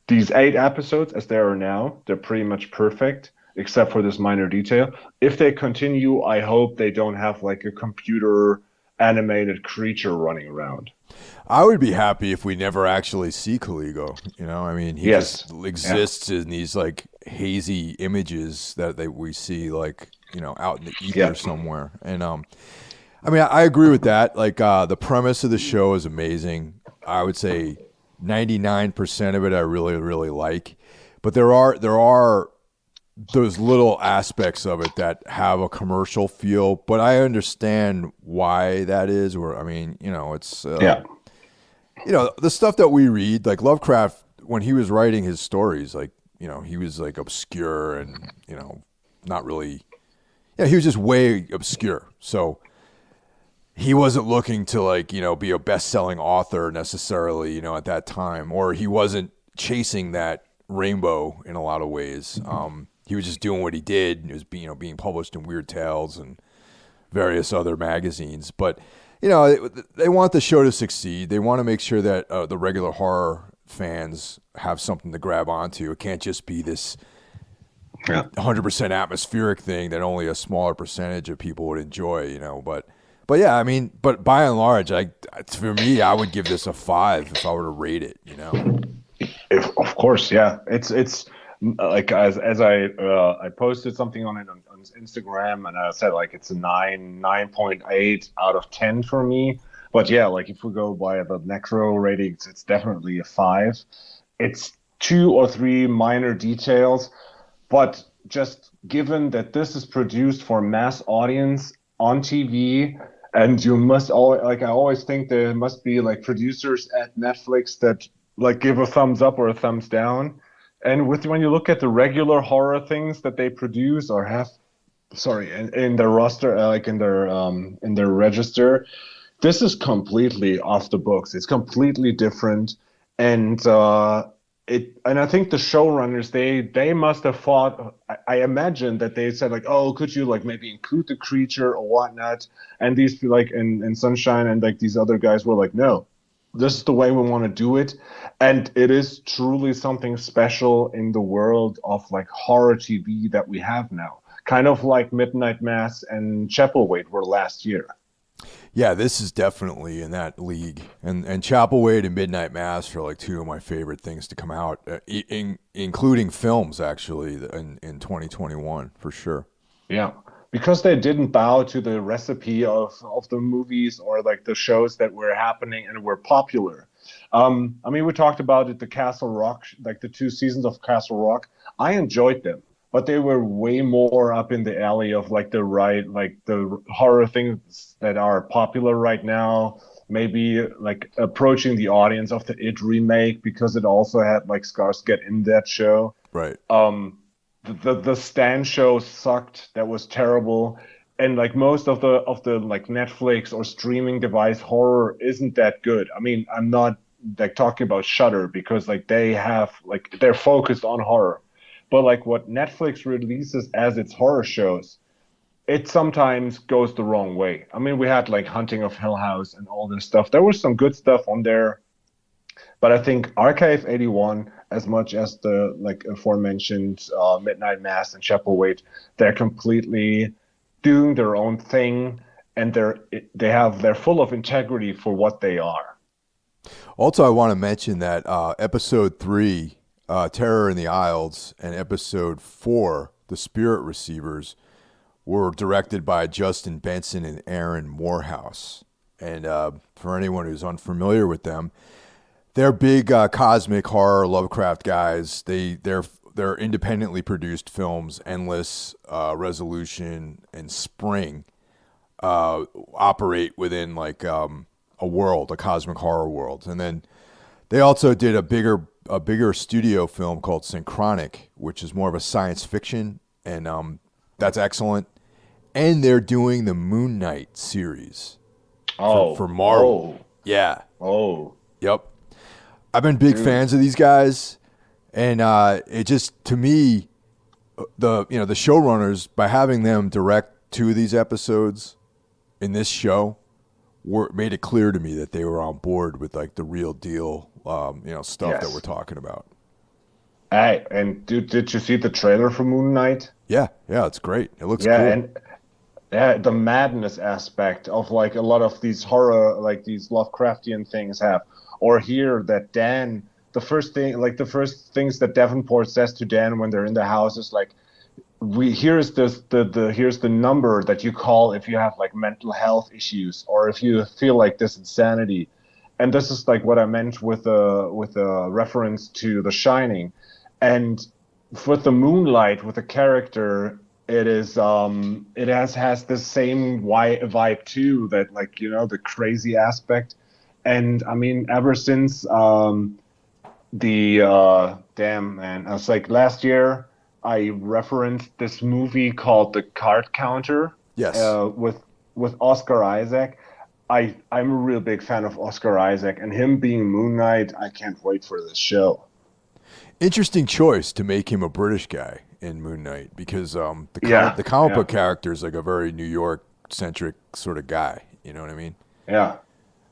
these 8 episodes as they are now, they're pretty much perfect except for this minor detail. If they continue, I hope they don't have like a computer animated creature running around. I would be happy if we never actually see Caligo. I mean, he Yes. just Yeah. exists in these like hazy images that we see, like, out in the ether Yeah. somewhere. And I mean, I agree with that. Like, the premise of the show is amazing. I would say 99% of it I really, really like. But there are those little aspects of it that have a commercial feel, but I understand why that is. Or, I mean, it's Yeah. the stuff that we read, like Lovecraft, when he was writing his stories, like, he was like obscure and, not really, he was just way obscure. So he wasn't looking to, like, be a best-selling author necessarily, at that time, or he wasn't chasing that rainbow in a lot of ways. He was just doing what he did. It was being published in Weird Tales and various other magazines. But they want the show to succeed. They want to make sure that the regular horror fans have something to grab onto. It can't just be this Yeah. 100% atmospheric thing that only a smaller percentage of people would enjoy. But yeah, I mean, but by and large, for me, I would give this a 5 if I were to rate it. If, of course, yeah. It's like as I posted something on it on Instagram, and I said like it's a 9.8 out of 10 for me. But yeah, like if we go by the Necro ratings, it's definitely a 5. It's 2 or 3 minor details, but just given that this is produced for mass audience on TV, and you must always, like, I always think there must be like producers at Netflix that like give a thumbs up or a thumbs down. And with when you look at the regular horror things that they produce or have, sorry, in their roster, like in their register, this is completely off the books. It's completely different, and I think the showrunners, they must have thought. I imagine that they said like, oh, could you like maybe include the creature or whatnot? And these like in Sunshine and like these other guys were like, no, this is the way we want to do it, and it is truly something special in the world of like horror TV that we have now. Kind of like Midnight Mass and Chapelwaite were last year. Yeah, this is definitely in that league. And Chapel Wade and Midnight Mass are like two of my favorite things to come out, including films actually in 2021 for sure. Yeah, because they didn't bow to the recipe of the movies or like the shows that were happening and were popular. I mean, we talked about it, the Castle Rock, like the 2 seasons of Castle Rock. I enjoyed them, but they were way more up in the alley of like like the horror things that are popular right now. Maybe like approaching the audience of the It remake because it also had like Skarsgård in that show. Right. The Stan show sucked. That was terrible. And like most of the like Netflix or streaming device horror isn't that good. I mean, I'm not like talking about Shudder because like they have like they're focused on horror. But like what Netflix releases as its horror shows, it sometimes goes the wrong way. I mean, we had like Hunting of Hill House and all this stuff. There was some good stuff on there, but I think Archive 81, as much as the like aforementioned Midnight Mass and Chapel Wait, they're completely doing their own thing, and they're full of integrity for what they are. Also, I want to mention that episode 3, Terror in the Isles, and episode 4, The Spirit Receivers, were directed by Justin Benson and Aaron Morehouse. And for anyone who's unfamiliar with them, they're big cosmic horror Lovecraft guys. They're independently produced films, Endless, Resolution, and Spring, operate within like a world, a cosmic horror world. And then they also did a bigger studio film called Synchronic, which is more of a science fiction, and that's excellent. And they're doing the Moon Knight series for Oh, Marvel. oh, Yeah. oh, Yep. I've been big dude. fans of these guys, and it just to me the showrunners, by having them direct 2 of these episodes in this show, made it clear to me that they were on board with like the real deal, stuff that we're Yes. talking about. Hey, and did you see the trailer for Moon Knight? Yeah, yeah, it's great. It looks Yeah, cool. and yeah, the madness aspect of like a lot of these horror, like these Lovecraftian things have, or here that Dan, the first things that Davenport says to Dan when they're in the house is like, we here's this the here's the number that you call if you have like mental health issues or if you feel like this insanity, and this is like what I meant with a reference to The Shining, and with the Moonlight with the character, it has the same vibe too, that like the crazy aspect. And I mean ever since the damn man, I was like last year I referenced this movie called The Card Counter Yes. with Oscar Isaac. I'm a real big fan of Oscar Isaac, and him being Moon Knight, I can't wait for this show. Interesting choice to make him a British guy in Moon Knight, because Yeah, the comic yeah, book character is like a very New York centric sort of guy. You know what I mean? yeah,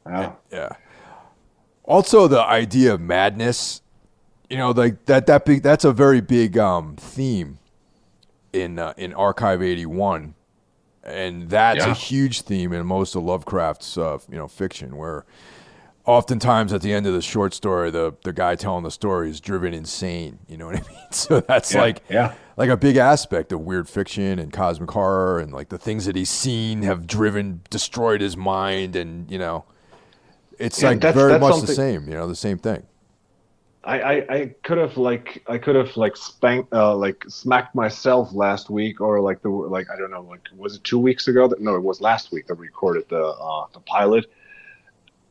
And, yeah, yeah. Also, the idea of madness, like that's a very big theme in Archive 81, and that's a yeah. huge theme in most of Lovecraft's fiction, where oftentimes at the end of the short story, the guy telling the story is driven insane. You know what I mean? So that's Yeah, yeah. like a big aspect of weird fiction and cosmic horror, and like the things that he's seen have destroyed his mind, and it's Yeah, like very that's much the something same. The same thing. I could have like spanked like smacked myself last week, or like the like I don't know, like was it 2 weeks ago that no, it was last week that we recorded the pilot,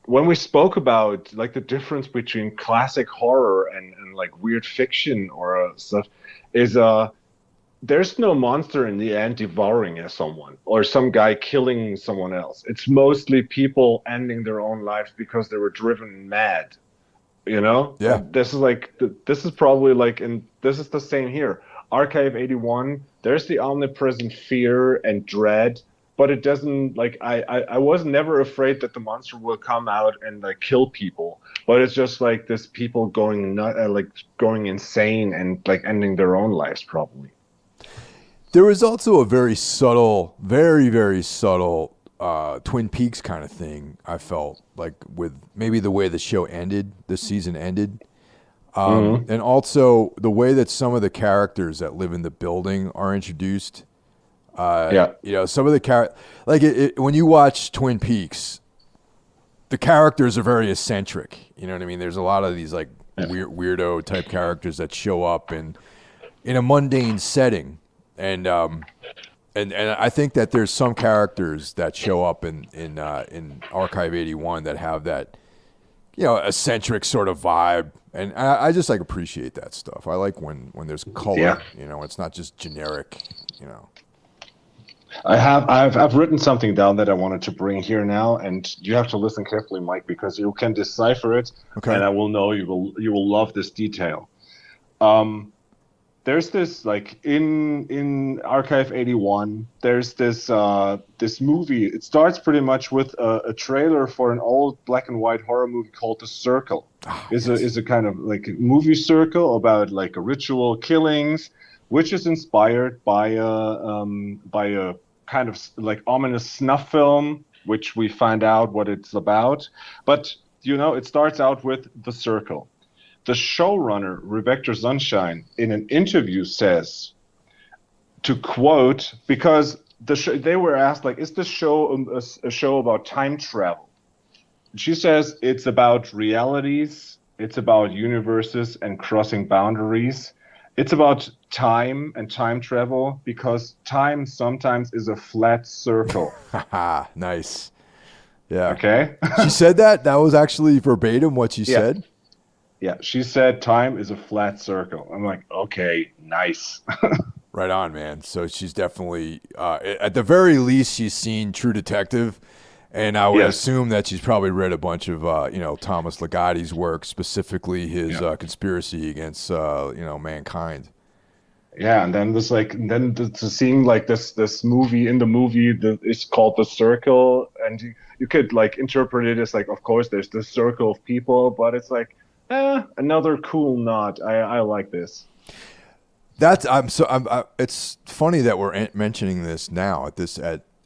when we spoke about like the difference between classic horror and like weird fiction or stuff, is there's no monster in the end devouring someone or some guy killing someone else. It's mostly people ending their own lives because they were driven mad. Yeah. This is like this is probably like, and this is the same here. Archive 81, there's the omnipresent fear and dread, but it doesn't like I was never afraid that the monster will come out and like kill people, but it's just like this people going nut like going insane and like ending their own lives probably. There was also a very subtle, very, very subtle Twin Peaks kind of thing. I felt like with maybe the way the show ended, the season ended, and also the way that some of the characters that live in the building are introduced. Yeah. Some of the when you watch Twin Peaks, the characters are very eccentric. You know what I mean? There's a lot of these like weirdo type characters that show up in a mundane setting, and I think that there's some characters that show up in Archive 81 that have that eccentric sort of vibe, and I just like appreciate that stuff. I like when there's color. Yeah. It's not just generic. I've written something down that I wanted to bring here now, and you have to listen carefully, Mike, because you can decipher it, and I will know you will love this detail. There's this like in Archive 81. There's this this movie. It starts pretty much with a trailer for an old black and white horror movie called The Circle. Is a kind of like movie circle about like a ritual killings, which is inspired by a kind of like ominous snuff film, which we find out what it's about. But it starts out with The Circle. The showrunner, Rebecca Sunshine, in an interview says, to quote, because they were asked, like, is this show a show about time travel? She says it's about realities, it's about universes and crossing boundaries. It's about time and time travel because time sometimes is a flat circle. Nice. Yeah. Okay. She said that? That was actually verbatim what she said? Yeah, she said time is a flat circle. I'm like, okay, nice. Right on, man. So she's definitely, at the very least, she's seen True Detective, and I would assume that she's probably read a bunch of, Thomas Ligotti's work, specifically his conspiracy against, mankind. Yeah, and then seeing like this movie in the movie that is called The Circle, and you could like interpret it as like, of course, there's this circle of people, but it's like, another cool nod. I like this. It's funny that we're mentioning this now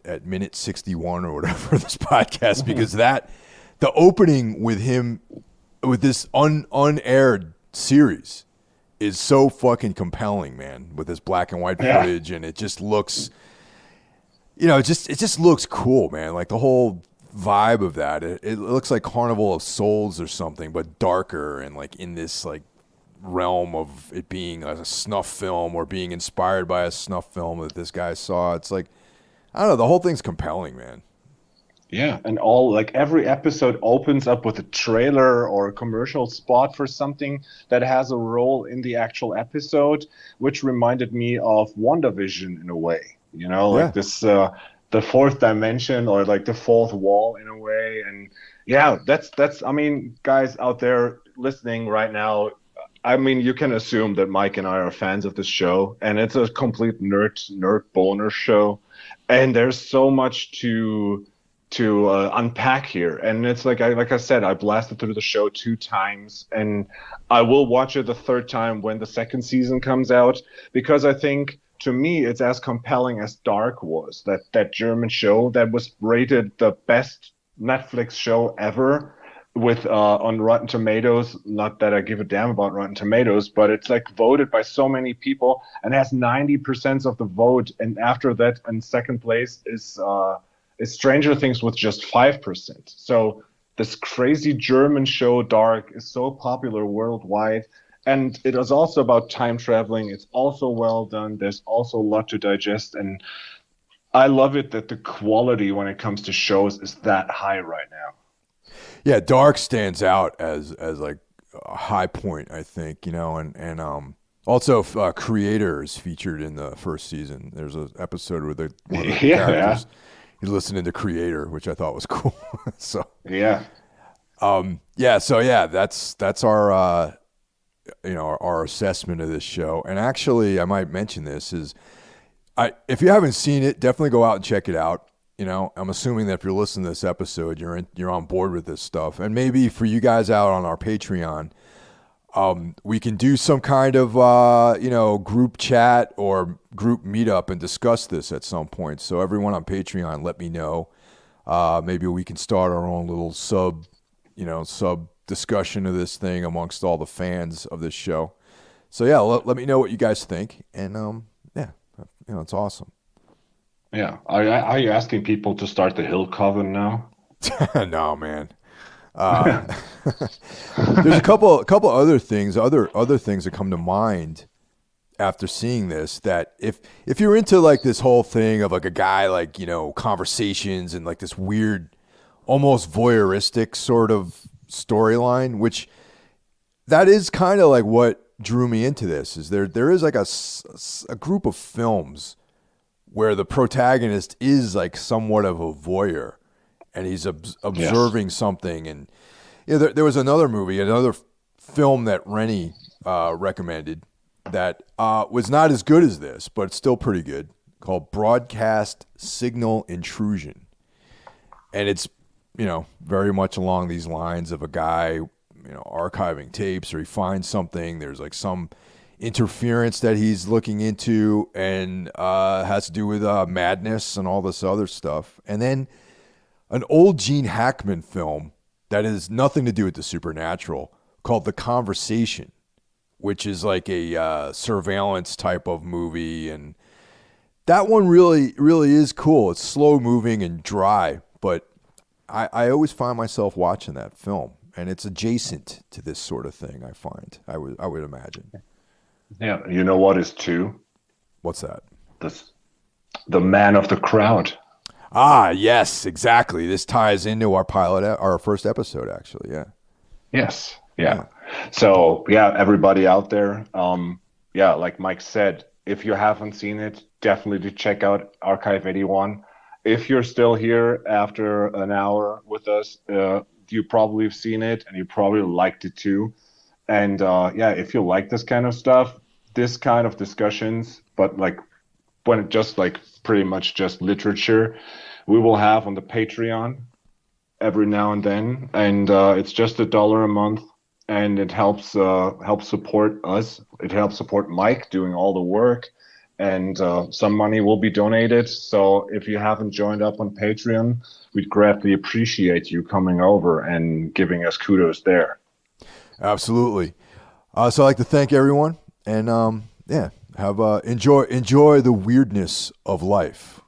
at minute 61 or whatever of this podcast, because the opening with him with this unaired series is so fucking compelling, man, with this black and white footage, and it just looks, it just looks cool, man. Like the whole vibe of that, it looks like Carnival of Souls or something, but darker, and like in this like realm of it being a snuff film or being inspired by a snuff film that this guy saw. It's like, I don't know, the whole thing's compelling, man. Yeah, and every episode opens up with a trailer or a commercial spot for something that has a role in the actual episode, which reminded me of WandaVision in a way. Like this the fourth dimension, or like the fourth wall in a way. And that's I mean, guys out there listening right now, I mean, you can assume that Mike and I are fans of this show, and it's a complete nerd boner show, and there's so much to unpack here. And it's like I said, I blasted through the show 2 times, and I will watch it the 3rd time when the 2nd season comes out, because I think, to me, it's as compelling as Dark was, that German show that was rated the best Netflix show ever with on Rotten Tomatoes. Not that I give a damn about Rotten Tomatoes, but it's like voted by so many people and has 90% of the vote. And after that, in 2nd place is Stranger Things with just 5%. So this crazy German show Dark is so popular worldwide. And it is also about time traveling. It's also well done. There's also a lot to digest. And I love it that the quality when it comes to shows is that high right now. Yeah, Dark stands out as like a high point, I think, and also Creator is featured in the 1st season. There's an episode where one of the characters he's listening to Creator, which I thought was cool. So that's our our assessment of this show. And actually, I might mention this if you haven't seen it, definitely go out and check it out. I'm assuming that if you're listening to this episode, you're on board with this stuff. And maybe for you guys out on our Patreon, we can do some kind of group chat or group meetup and discuss this at some point. So everyone on Patreon, let me know Maybe we can start our own little sub discussion of this thing amongst all the fans of this show. So yeah, let me know what you guys think, and yeah, it's awesome. Yeah. Are you asking people to start the Hill Coven now? No, man. Uh, there's a couple other things that come to mind after seeing this. That if you're into like this whole thing of like a guy like conversations and like this weird, almost voyeuristic sort of storyline, which that is kind of like what drew me into this. Is there is like a group of films where the protagonist is like somewhat of a voyeur and he's Yes. observing something. And there was another movie, another film that Rennie recommended that was not as good as this, but it's still pretty good, called Broadcast Signal Intrusion. And it's, very much along these lines of a guy, archiving tapes, or he finds something. There's like some interference that he's looking into, and has to do with madness and all this other stuff. And then an old Gene Hackman film that has nothing to do with the supernatural called The Conversation, which is like a surveillance type of movie. And that one really, really is cool. It's slow moving and dry, but I always find myself watching that film. And it's adjacent to this sort of thing, I find. I would imagine. Yeah. You know what is too? What's that? This the man of the crowd. Ah, yes, exactly. This ties into our our first episode, actually. Yeah. Yes. Yeah. Yeah. So yeah, everybody out there, yeah, like Mike said, if you haven't seen it, definitely check out Archive 81. If you're still here after an hour with us, you probably have seen it and you probably liked it too. And yeah, if you like this kind of stuff, this kind of discussions, but like when it just like pretty much just literature, we will have on the Patreon every now and then, and it's just $1 a month, and it helps support us. It helps support Mike doing all the work, and some money will be donated. So if you haven't joined up on Patreon, we'd greatly appreciate you coming over and giving us kudos there. Absolutely. So I'd like to thank everyone, and yeah, have enjoy the weirdness of life.